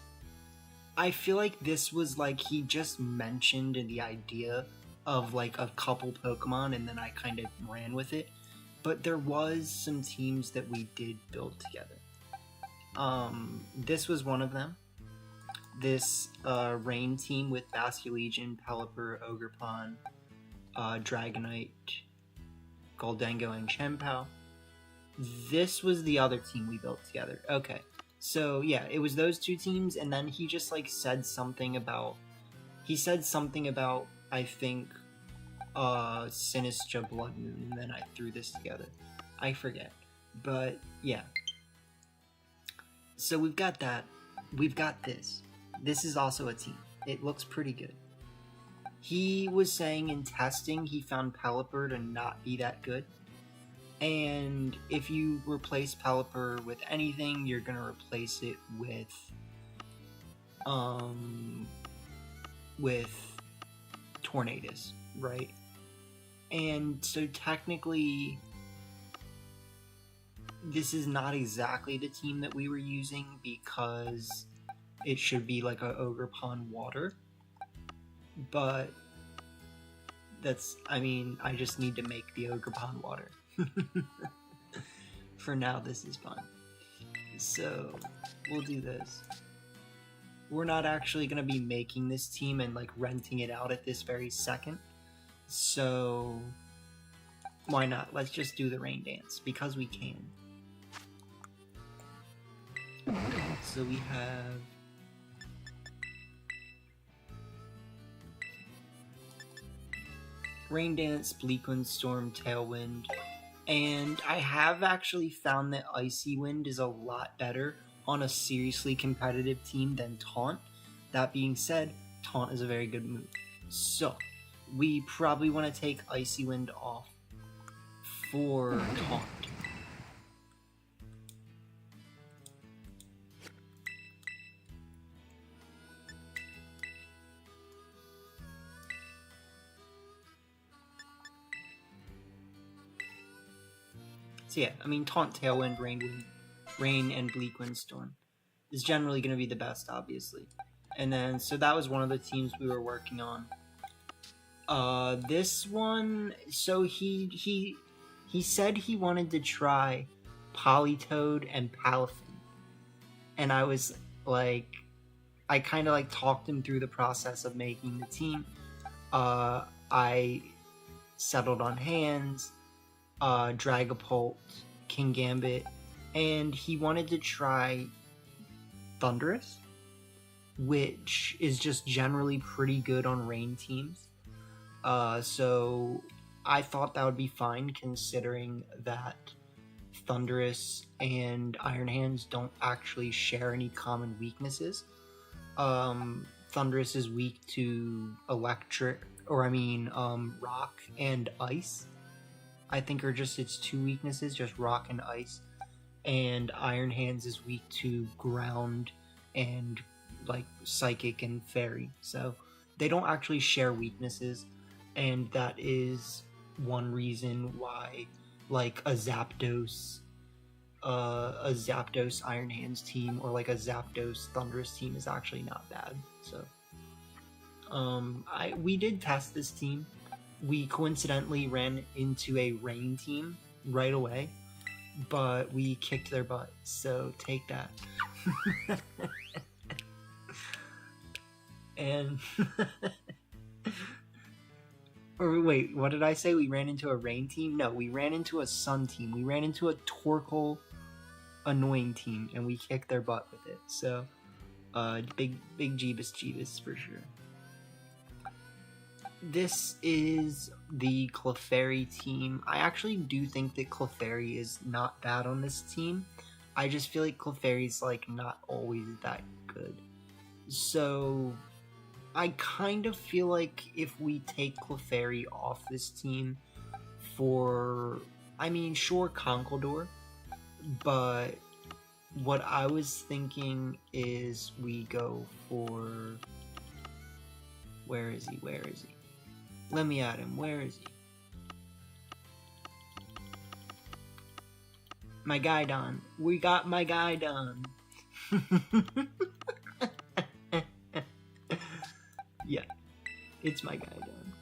I feel like this was like he just mentioned the idea of like a couple Pokemon and then I kind of ran with it. But there was some teams that we did build together. This was one of them. This Rain team with Basculegion, Pelipper, Ogerpon, Dragonite, Goldengo, and Chien-Pao. This was the other team we built together. Okay, so yeah, it was those two teams, and then he just like said something about, I think, Sinistra Blood Moon, and then I threw this together. I forget, but yeah. So we've got that. We've got this. This is also a team. It looks pretty good. He was saying in testing he found Pelipper to not be that good. And if you replace Pelipper with anything, you're going to replace it with Tornadus, right? And so technically, this is not exactly the team that we were using because it should be like a Ogerpon water. But that's, I mean, I just need to make the Ogerpon water. For now, this is fun. So, we'll do this. We're not actually going to be making this team and like renting it out at this very second. So, why not? Let's just do the rain dance because we can. So we have Rain Dance, Bleakwind, Storm, Tailwind, and I have actually found that Icy Wind is a lot better on a seriously competitive team than Taunt. That being said, Taunt is a very good move. So, we probably want to take Icy Wind off for Taunt. So yeah, I mean, Taunt, Tailwind, Rain, and Bleakwind Storm is generally going to be the best, obviously. And then, so that was one of the teams we were working on. This one, so he said he wanted to try Politoed and Palafin. And I was like, I kind of like talked him through the process of making the team. I settled on Hands, Dragapult, Kingambit, and he wanted to try Thundurus, which is just generally pretty good on rain teams. So I thought that would be fine considering that Thundurus and Iron Hands don't actually share any common weaknesses. Thundurus is weak to electric, rock and ice. I think are just its two weaknesses, just rock and ice. And Iron Hands is weak to ground and like psychic and fairy. So they don't actually share weaknesses, and that is one reason why like a Zapdos Iron Hands team or like a Zapdos Thunderous team is actually not bad. So we did test this team. We coincidentally ran into a rain team right away, but we kicked their butt, so take that. And or wait, what did I say? We ran into a rain team? No, we ran into a sun team. We ran into a Torkoal annoying team, and we kicked their butt with it. So big Jeebus for sure. This is the Clefairy team. I actually do think that Clefairy is not bad on this team. I just feel like Clefairy's like not always that good. So I kind of feel like if we take Clefairy off this team for, sure, Conkeldurr, but what I was thinking is we go for, where is he? Let me at him. Where is he? My Guidon. We got my Guidon. Yeah, it's my Guidon.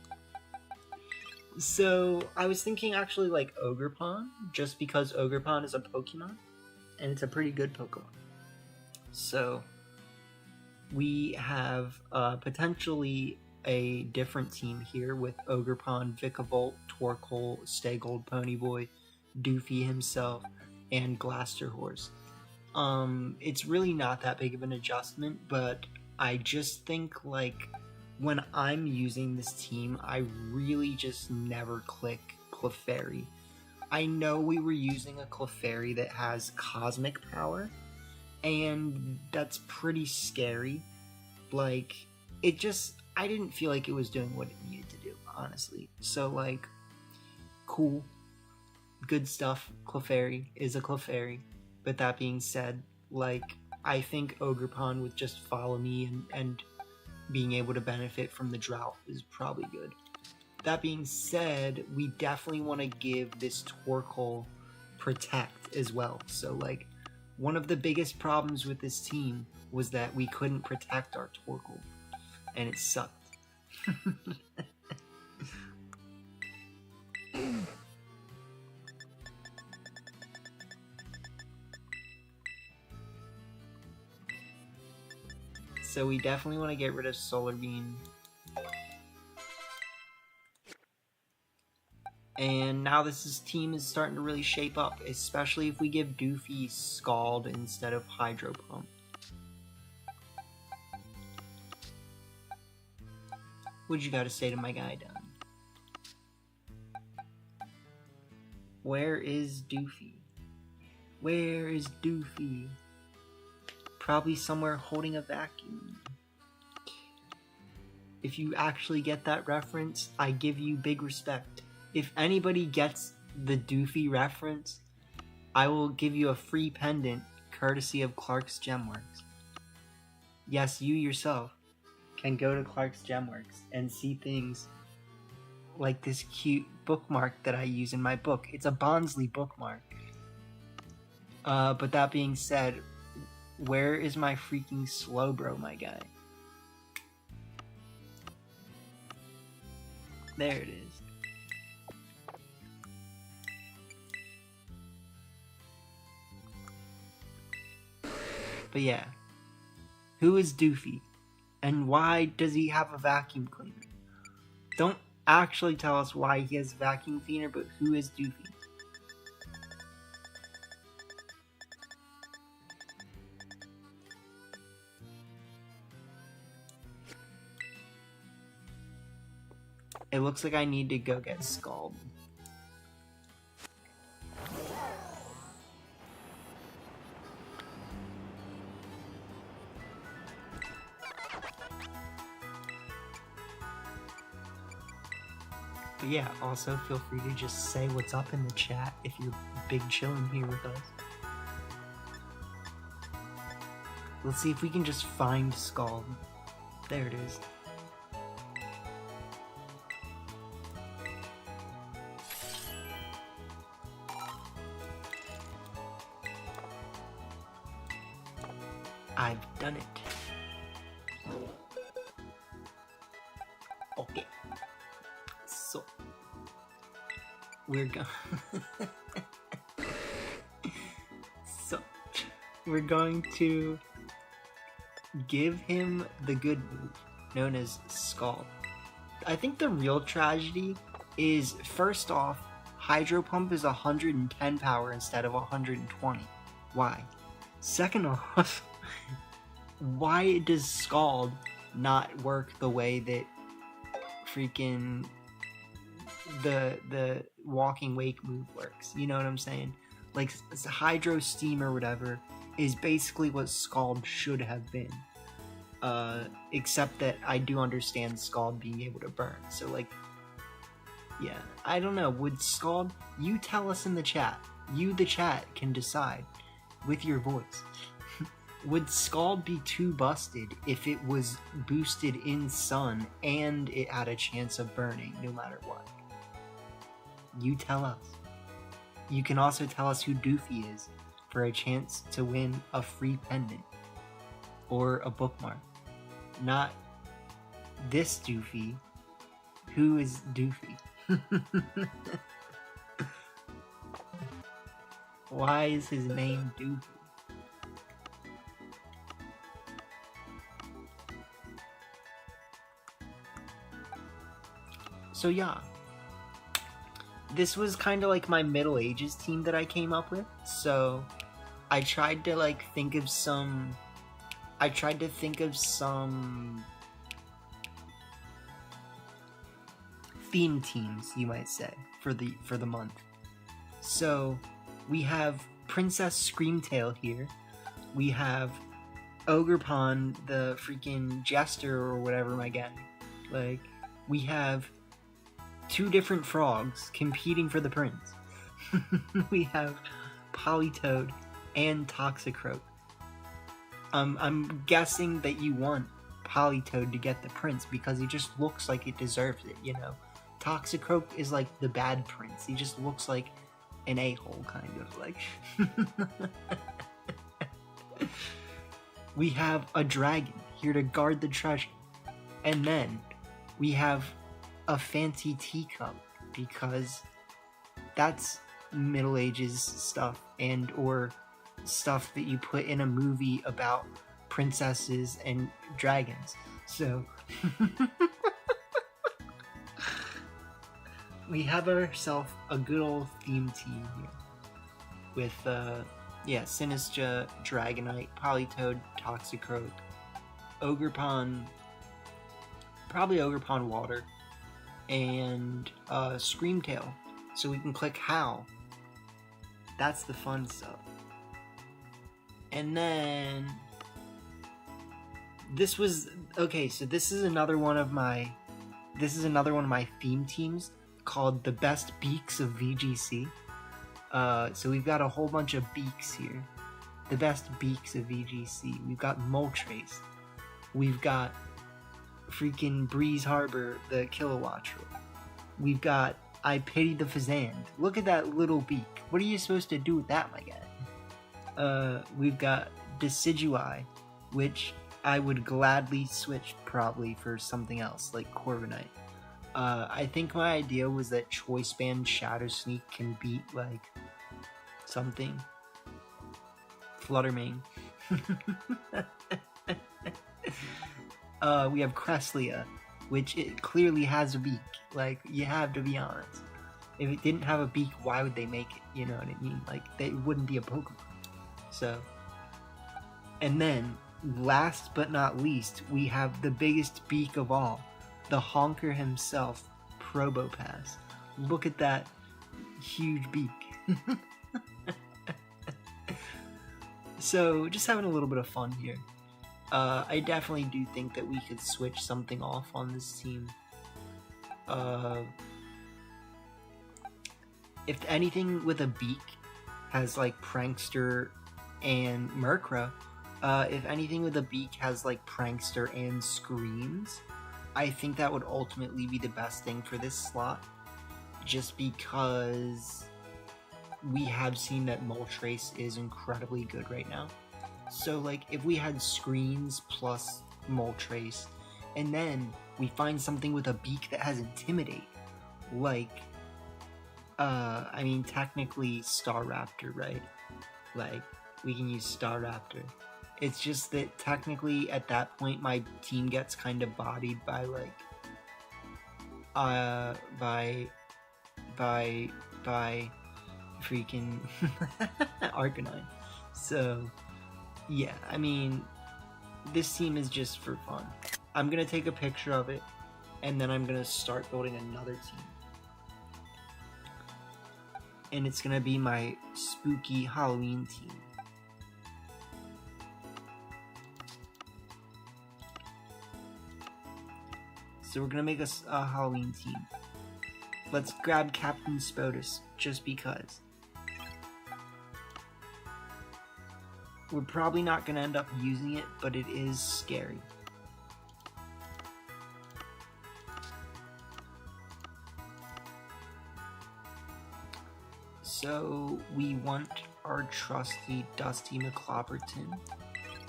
So, I was thinking actually like Ogerpon, just because Ogerpon is a Pokemon, and it's a pretty good Pokemon. So, we have potentially a different team here with Ogerpon, Vikavolt, Torkoal, Staygold, Ponyboy, Doofy himself, and Glasterhorse. It's really not that big of an adjustment, but I just think like when I'm using this team, I really just never click Clefairy. I know we were using a Clefairy that has Cosmic Power, and that's pretty scary. Like, I didn't feel like it was doing what it needed to do, honestly. So, like, cool. Good stuff. Clefairy is a Clefairy. But that being said, like, I think Ogerpon with just Follow Me and being able to benefit from the drought is probably good. That being said, we definitely want to give this Torkoal Protect as well. So, like, one of the biggest problems with this team was that we couldn't protect our Torkoal. And it sucked. So we definitely want to get rid of Solar Beam. And now team is starting to really shape up, especially if we give Doofy Scald instead of Hydro Pump. What you gotta say to my Guidon? Where is Doofy? Where is Doofy? Probably somewhere holding a vacuum. If you actually get that reference, I give you big respect. If anybody gets the Doofy reference, I will give you a free pendant courtesy of Clark's Gemworks. Yes, you yourself can go to Clark's Gemworks and see things like this cute bookmark that I use in my book. It's a Bonsly bookmark. But that being said, where is my freaking Slowbro, my guy? There it is. But yeah, who is Doofy? And why does he have a vacuum cleaner? Don't actually tell us why he has a vacuum cleaner, but who is Doofy? It looks like I need to go get Scald. But yeah, also feel free to just say what's up in the chat if you're big chilling here with us. Let's see if we can just find Scald. There it is. I've done it. Okay. So we're we're going to give him the good move known as Scald. I think the real tragedy is, first off, Hydro Pump is 110 power instead of 120. Why? Second off, why does Scald not work the way that freaking the Walking Wake move works? You know what I'm saying? Like, Hydro Steam or whatever is basically what Scald should have been. Except that I do understand Scald being able to burn. So, like, yeah, I don't know. Would Scald, you tell us in the chat. You, the chat, can decide with your voice. Would Scald be too busted if it was boosted in Sun and it had a chance of burning no matter what? You tell us. You can also tell us who Doofy is for a chance to win a free pendant or a bookmark. Not this Doofy. Who is Doofy? Why is his name Doofy? So yeah, this was kind of like my Middle Ages team that I came up with. So I tried to like think of some. Theme teams, you might say, for the month. So we have Princess Screamtail here. We have Ogerpon, the freaking jester or whatever am I getting. Like, we have two different frogs competing for the prince. We have Politoed and Toxicroak. I'm guessing that you want Politoed to get the prince because he just looks like it deserves it, you know? Toxicroak is like the bad prince. He just looks like an a-hole, kind of, like. We have a dragon here to guard the treasure. And then we have a fancy teacup because that's Middle Ages stuff, and or stuff that you put in a movie about princesses and dragons. So we have ourselves a good old theme team here with Sinistra, Dragonite, Politoed, Toxicroak, Ogerpon, probably Ogerpon Water, and Screamtail. So we can click How. That's the fun stuff. And then this was okay. So this is another one of my theme teams called the Best Beaks of VGC. So we've got a whole bunch of beaks here. The Best Beaks of VGC. We've got Moltres. We've got freaking Breeze Harbor, the Kilowattrel. We've got I Pity the Fazand. Look at that little beak. What are you supposed to do with that, my guy? We've got Decidueye, which I would gladly switch probably for something else, like Corviknight. I think my idea was that Choice Band Shadow Sneak can beat, like, something. Fluttermane. We have Cresselia, which it clearly has a beak. Like, you have to be honest. If it didn't have a beak, why would they make it? You know what I mean? Like, it wouldn't be a Pokemon. So, and then, last but not least, we have the biggest beak of all. The honker himself, Probopass. Look at that huge beak. So, just having a little bit of fun here. I definitely do think that we could switch something off on this team. if anything with a beak has like Prankster and Murkrow, if anything with a beak has like Prankster and Screams, I think that would ultimately be the best thing for this slot, just because we have seen that Moltres is incredibly good right now. So like if we had Screams plus Moltres, and then we find something with a beak that has Intimidate, like I mean technically Staraptor, right? Like we can use Staraptor. It's just that technically at that point my team gets kind of bodied by like by freaking Arcanine. So yeah, I mean this team is just for fun. I'm gonna take a picture of it and then I'm gonna start building another team. And it's gonna be my spooky Halloween team. So we're gonna make a Halloween team. Let's grab Captain Spotus, just because. We're probably not gonna end up using it, but it is scary. So we want our trusty Dusty McClopperton.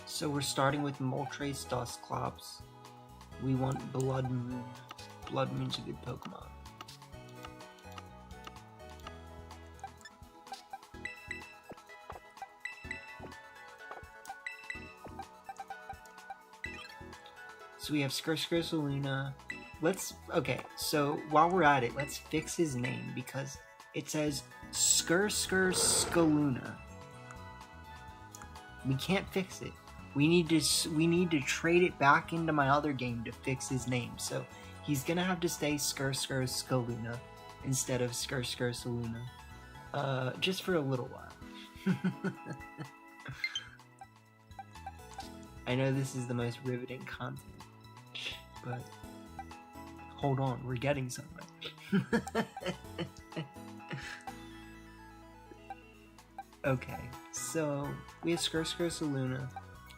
So we're starting with Moltres Dusclops. We want Blood Moon. Blood Moon's a good Pokemon. So we have Skursaluna. Okay, so while we're at it, let's fix his name because it says Skurskaluna. We can't fix it. We need to trade it back into my other game to fix his name. So he's gonna have to stay Skurskaluna instead of Skursaluna. Just for a little while. I know this is the most riveting content, but hold on, we're getting somewhere. Okay, so we have Skursaluna.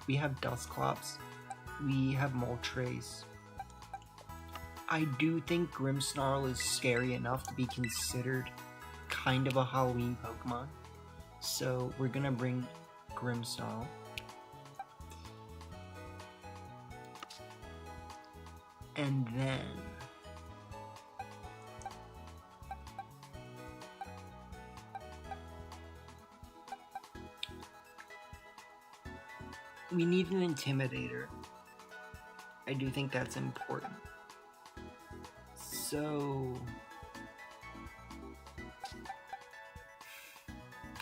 We have Dusclops, we have Moltres. I do think Grimmsnarl is scary enough to be considered kind of a Halloween Pokemon. So we're gonna bring Grimmsnarl. And then we need an Intimidator. I do think that's important. So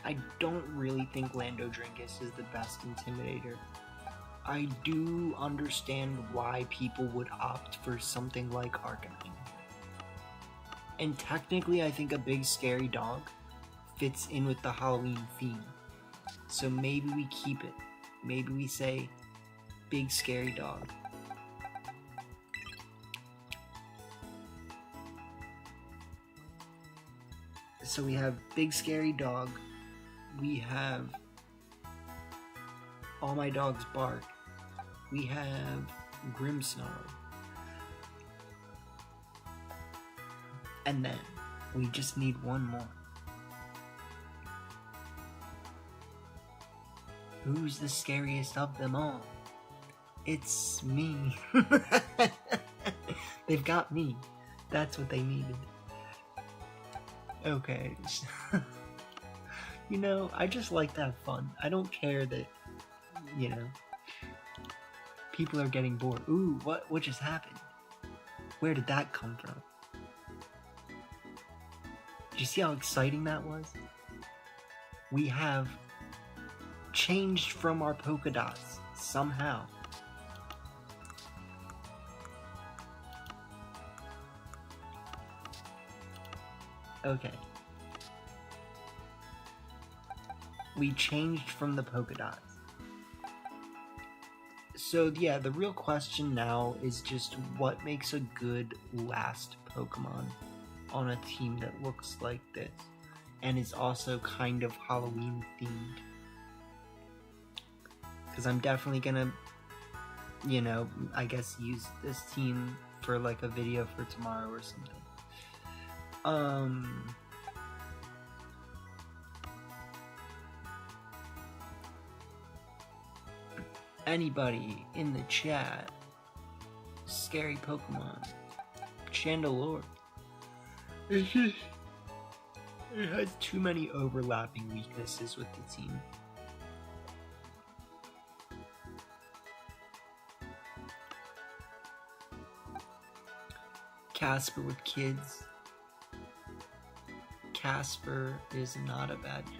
I don't really think Landodrinkus is the best Intimidator. I do understand why people would opt for something like Arcanine. And technically I think a big scary dog fits in with the Halloween theme. So maybe we keep it. Maybe we say big scary dog. So we have big scary dog. We have All My Dogs Bark. We have Grimmsnarl. And then we just need one more. Who's the scariest of them all? It's me. They've got me. That's what they needed. Okay. You know, I just like to have fun. I don't care that, you know, people are getting bored. Ooh, what just happened? Where did that come from? Did you see how exciting that was? We have changed from our polka dots somehow. Okay. We changed from the polka dots. So yeah, the real question now is just what makes a good last Pokemon on a team that looks like this. and is also kind of Halloween themed. Because I'm definitely gonna, you know, I guess use this team for like a video for tomorrow or something. Anybody in the chat? Scary Pokemon. Chandelure. It's just, it has too many overlapping weaknesses with the team. Casper with kids. Casper is not a bad choice.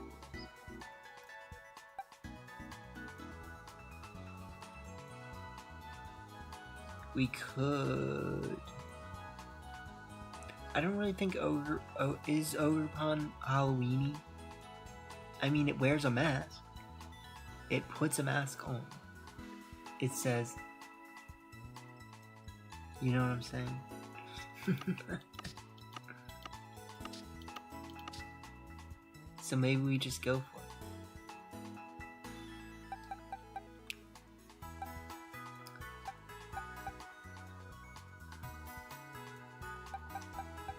We could. I don't really think is Ogerpon Halloweeny. I mean, it wears a mask. It puts a mask on. It says, you know what I'm saying? So maybe we just go for it.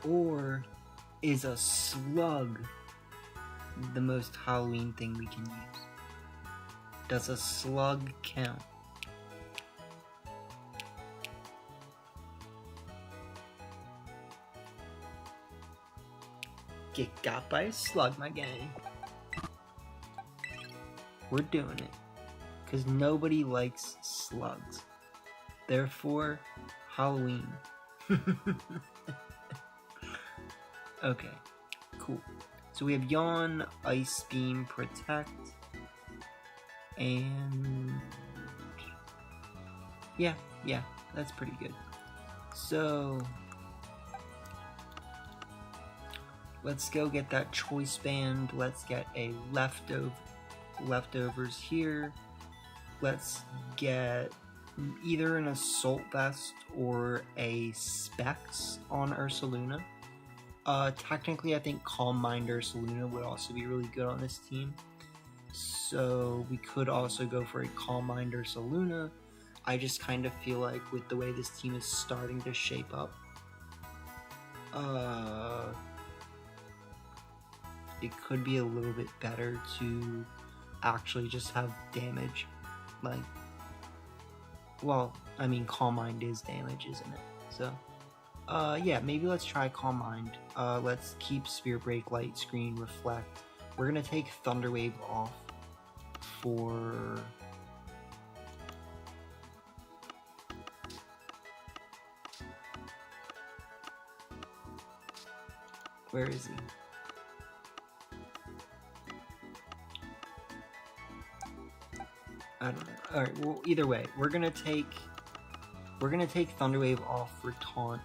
Or is a slug the most Halloween thing we can use? Does a slug count? Get got by a slug, my gang. We're doing it. Because nobody likes slugs. Therefore, Halloween. Okay, cool. So we have Yawn, Ice Beam, Protect, and yeah, that's pretty good. So let's go get that choice band. Let's get a leftovers here. Let's get either an Assault Vest or a Specs on Ursaluna. Technically, I think Calm Mind Ursaluna would also be really good on this team. So we could also go for a Calm Mind Ursaluna. I just kind of feel like with the way this team is starting to shape up, it could be a little bit better to actually just have damage. Like, well, I mean, Calm Mind is damage, isn't it? So, yeah, maybe let's try Calm Mind. Let's keep Spear Break, Light Screen, Reflect. We're gonna take Thunder Wave off for... Where is he? I don't know. Alright, well, either way, we're gonna take Thunder Wave off for Taunt.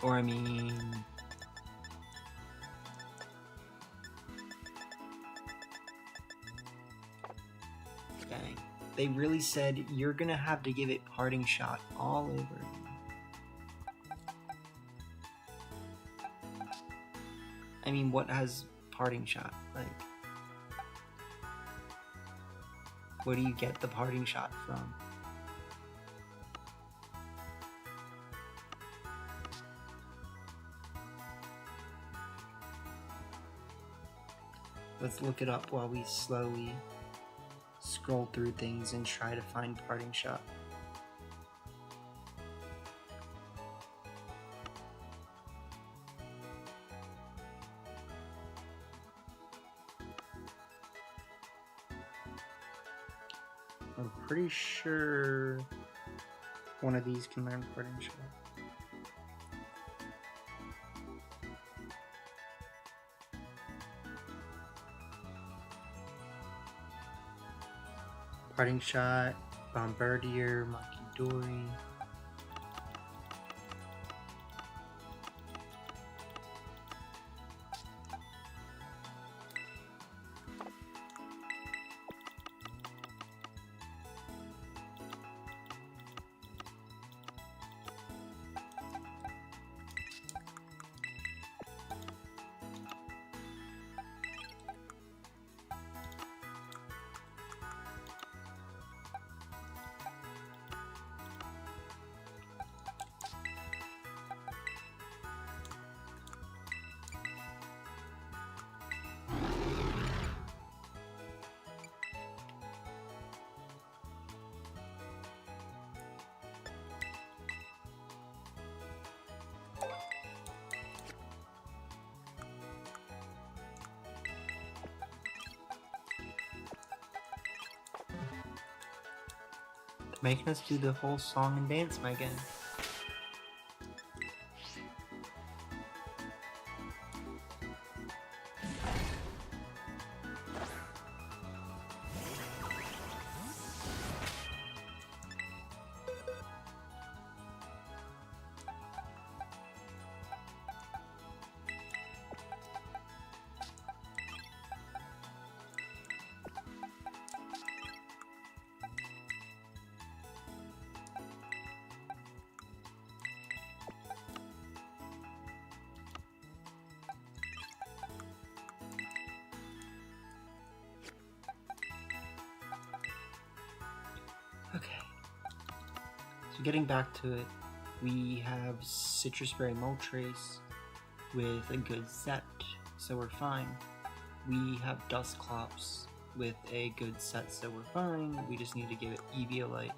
Or I mean... Dang. They really said you're gonna have to give it Parting Shot all over again. I mean, what has Parting Shot? Like, where do you get the Parting Shot from? Let's look it up while we slowly scroll through things and try to find Parting Shot. I'm pretty sure one of these can learn Parting Shot. Parting Shot, Bombardier, Monkey Dory. Making us do the whole song and dance, Megan. Okay, so getting back to it, we have Citrus Berry Moltres with a good set, so we're fine. We have Dusclops with a good set, so we're fine. We just need to give it Eviolite.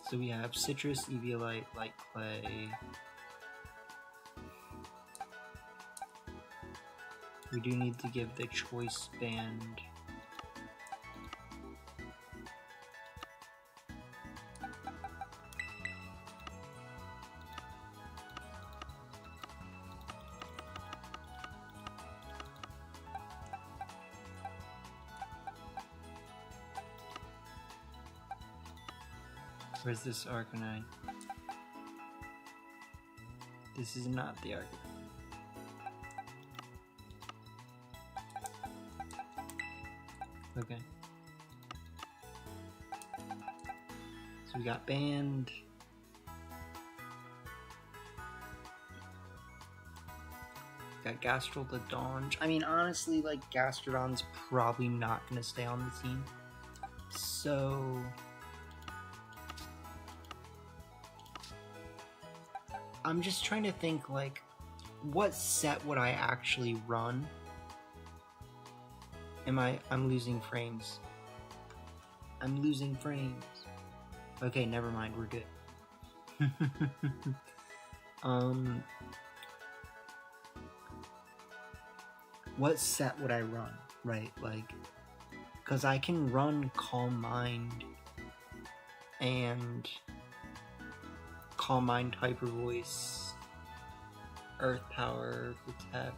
So we have Citrus, Eviolite, Light Clay. We do need to give the Choice Band. Where's this Arcanine? This is not the Arcanine. Okay. So we got Band. Got Gastral the Donge. I mean, honestly, like, Gastrodon's probably not going to stay on the team. So... I'm just trying to think, like, what set would I actually run? I'm losing frames. I'm losing frames. Okay, never mind, we're good. What set would I run, right? Like, because I can run Calm Mind and Calm Mind, Hyper Voice, Earth Power, Protect.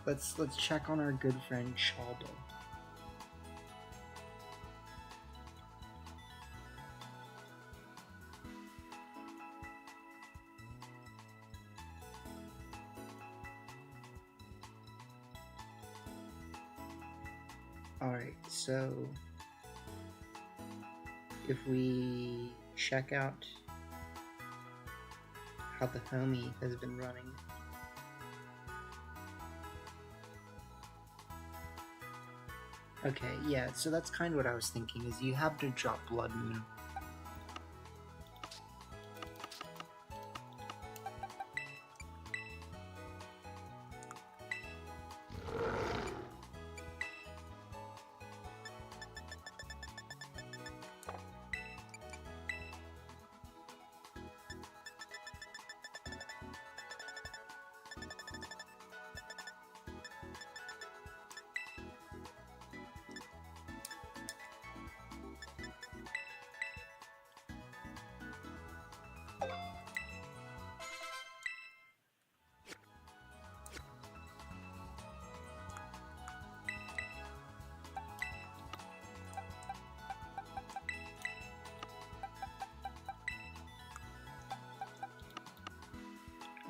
Let's check on our good friend Chaldo. Alright, so if we check out how the homie has been running. Okay, yeah, so that's kind of what I was thinking, is you have to drop Blood Moon.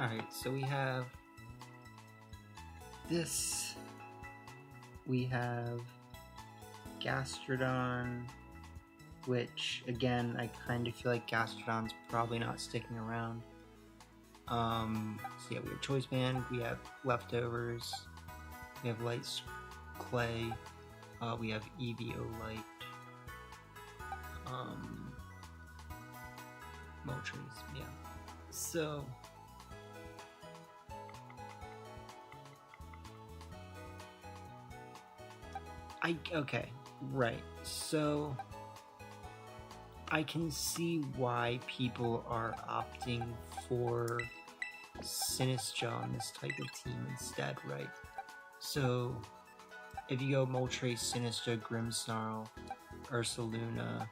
Alright, so we have this. We have Gastrodon, which, again, I kind of feel like Gastrodon's probably not sticking around. So yeah, we have Choice Band, we have Leftovers, we have Light Clay, we have Eviolite, Moltres, yeah. So... okay, right, so I can see why people are opting for Sinistra on this type of team instead, right? So if you go Moltres, Sinistra, Grimmsnarl, Ursaluna,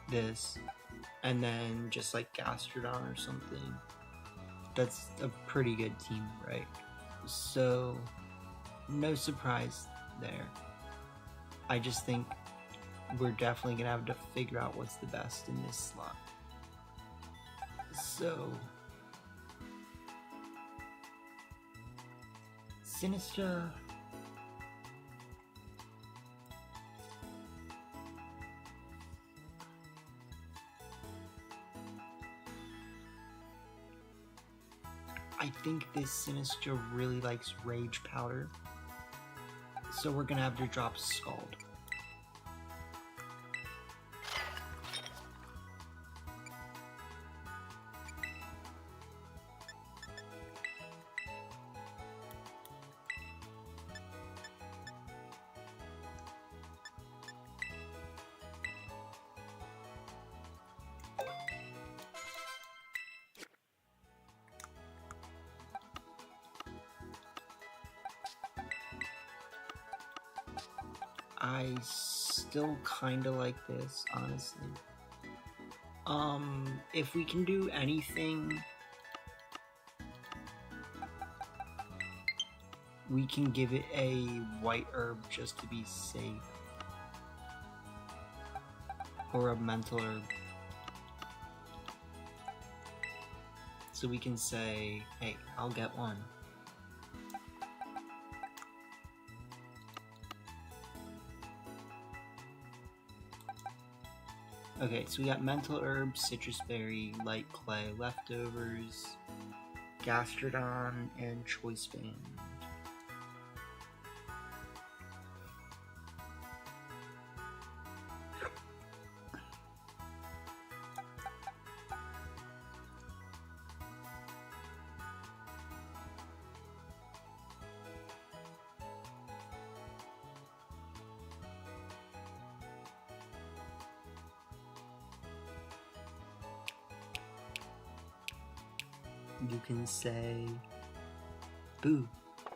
this, and then just like Gastrodon or something, that's a pretty good team, right? So no surprise there. I just think we're definitely gonna have to figure out what's the best in this slot. So Sinistra, I think this Sinistra really likes Rage Powder, so we're gonna have to drop Scald. I still kinda like this, honestly. If we can do anything, we can give it a white herb just to be safe. Or a mental herb. So we can say, hey, I'll get one. Okay, so we got Mental Herb, Citrus Berry, Light Clay, Leftovers, Gastrodon, and Choice Band. You can say boo,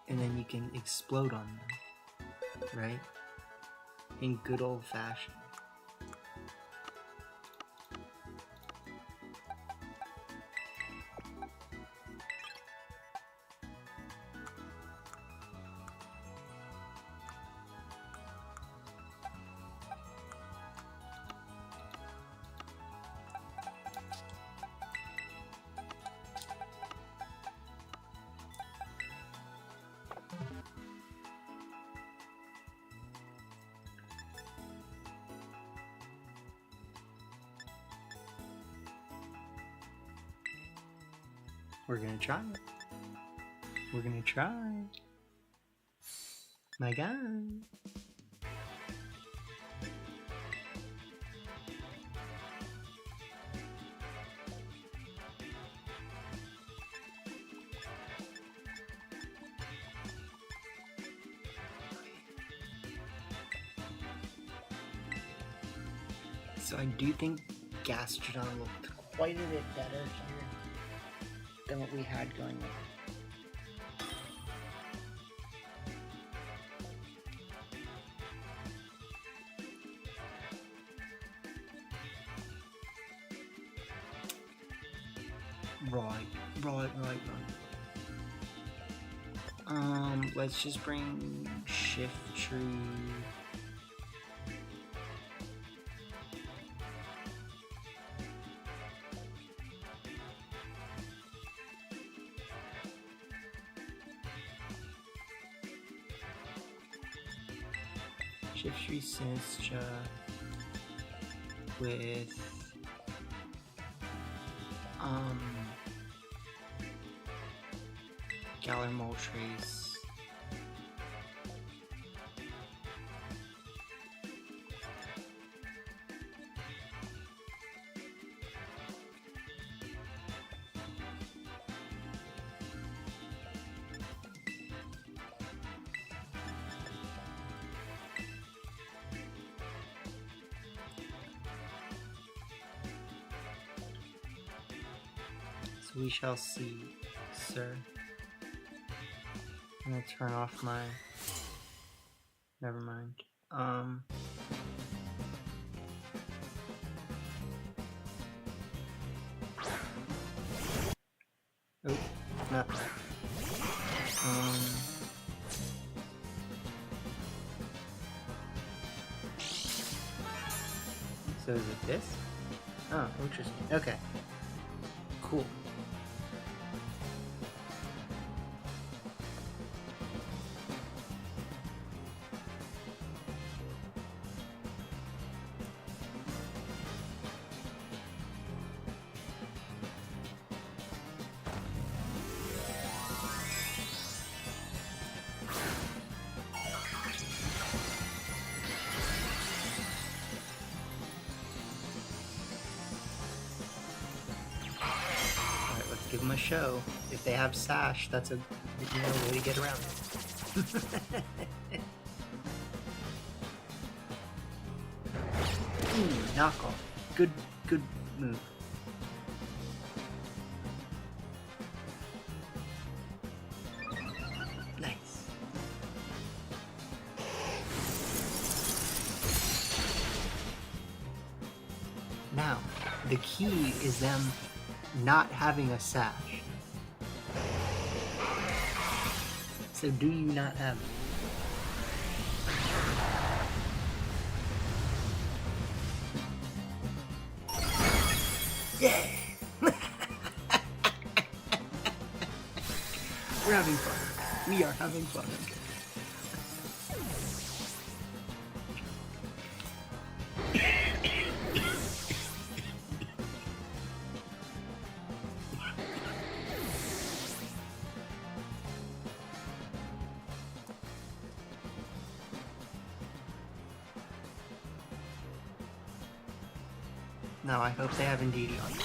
and then you can explode on them, right? In good old fashion. We're gonna try it. We're gonna try. My God. So I do think Gastrodon looked quite a bit better here than what we had going on. Right. Let's just bring Shift Tree. Shift Tree Sinistra with Galar Moltres. We shall see, sir. I'm gonna turn off my... Never mind. Oh, not that. So is it this? Oh, interesting. Okay. Cool. Give them a show. If they have sash, that's a way to get around it. Ooh, knockoff. Good move. Nice. Now, the key is them not having a sash. So do you not have it? Yeah! We're having fun. We are having fun. Okay. No, I hope they have indeed on it.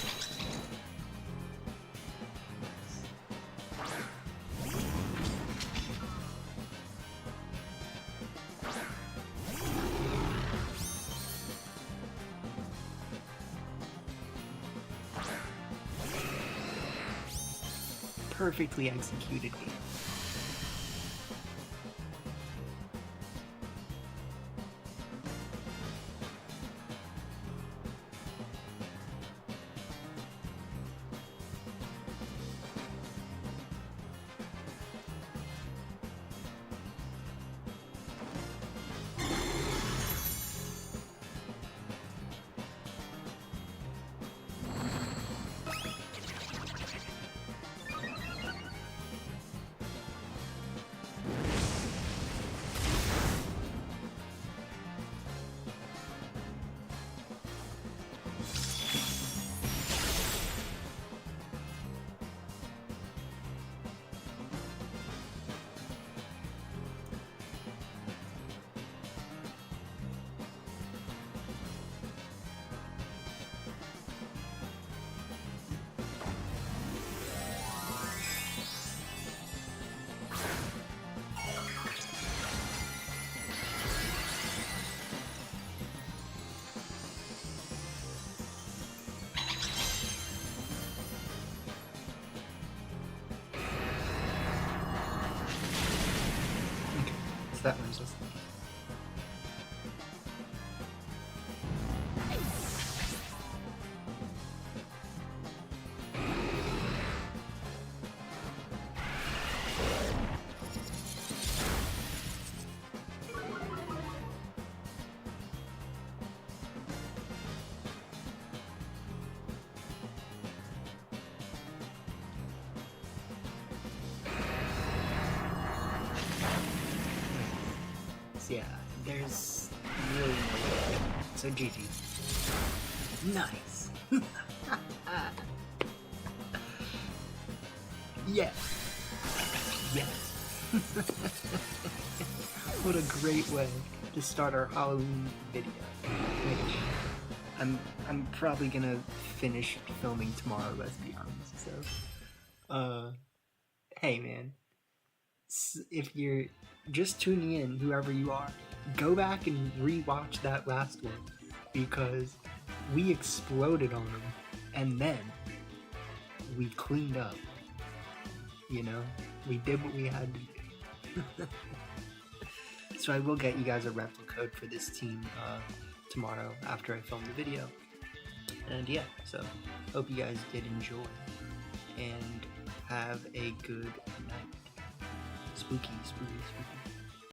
Perfectly executed game. That one's just... Yeah, there's really no way. So GG. Nice. Yes. Yes. What a great way to start our Halloween video. Which I'm probably gonna finish filming tomorrow, let's be honest. So hey man. If you're just tuning in, whoever you are, go back and rewatch that last one, because we exploded on them, and then we cleaned up. You know, we did what we had to do. So I will get you guys a rental code for this team tomorrow after I film the video. And yeah, so hope you guys did enjoy and have a good night. Spooky, spooky, spooky.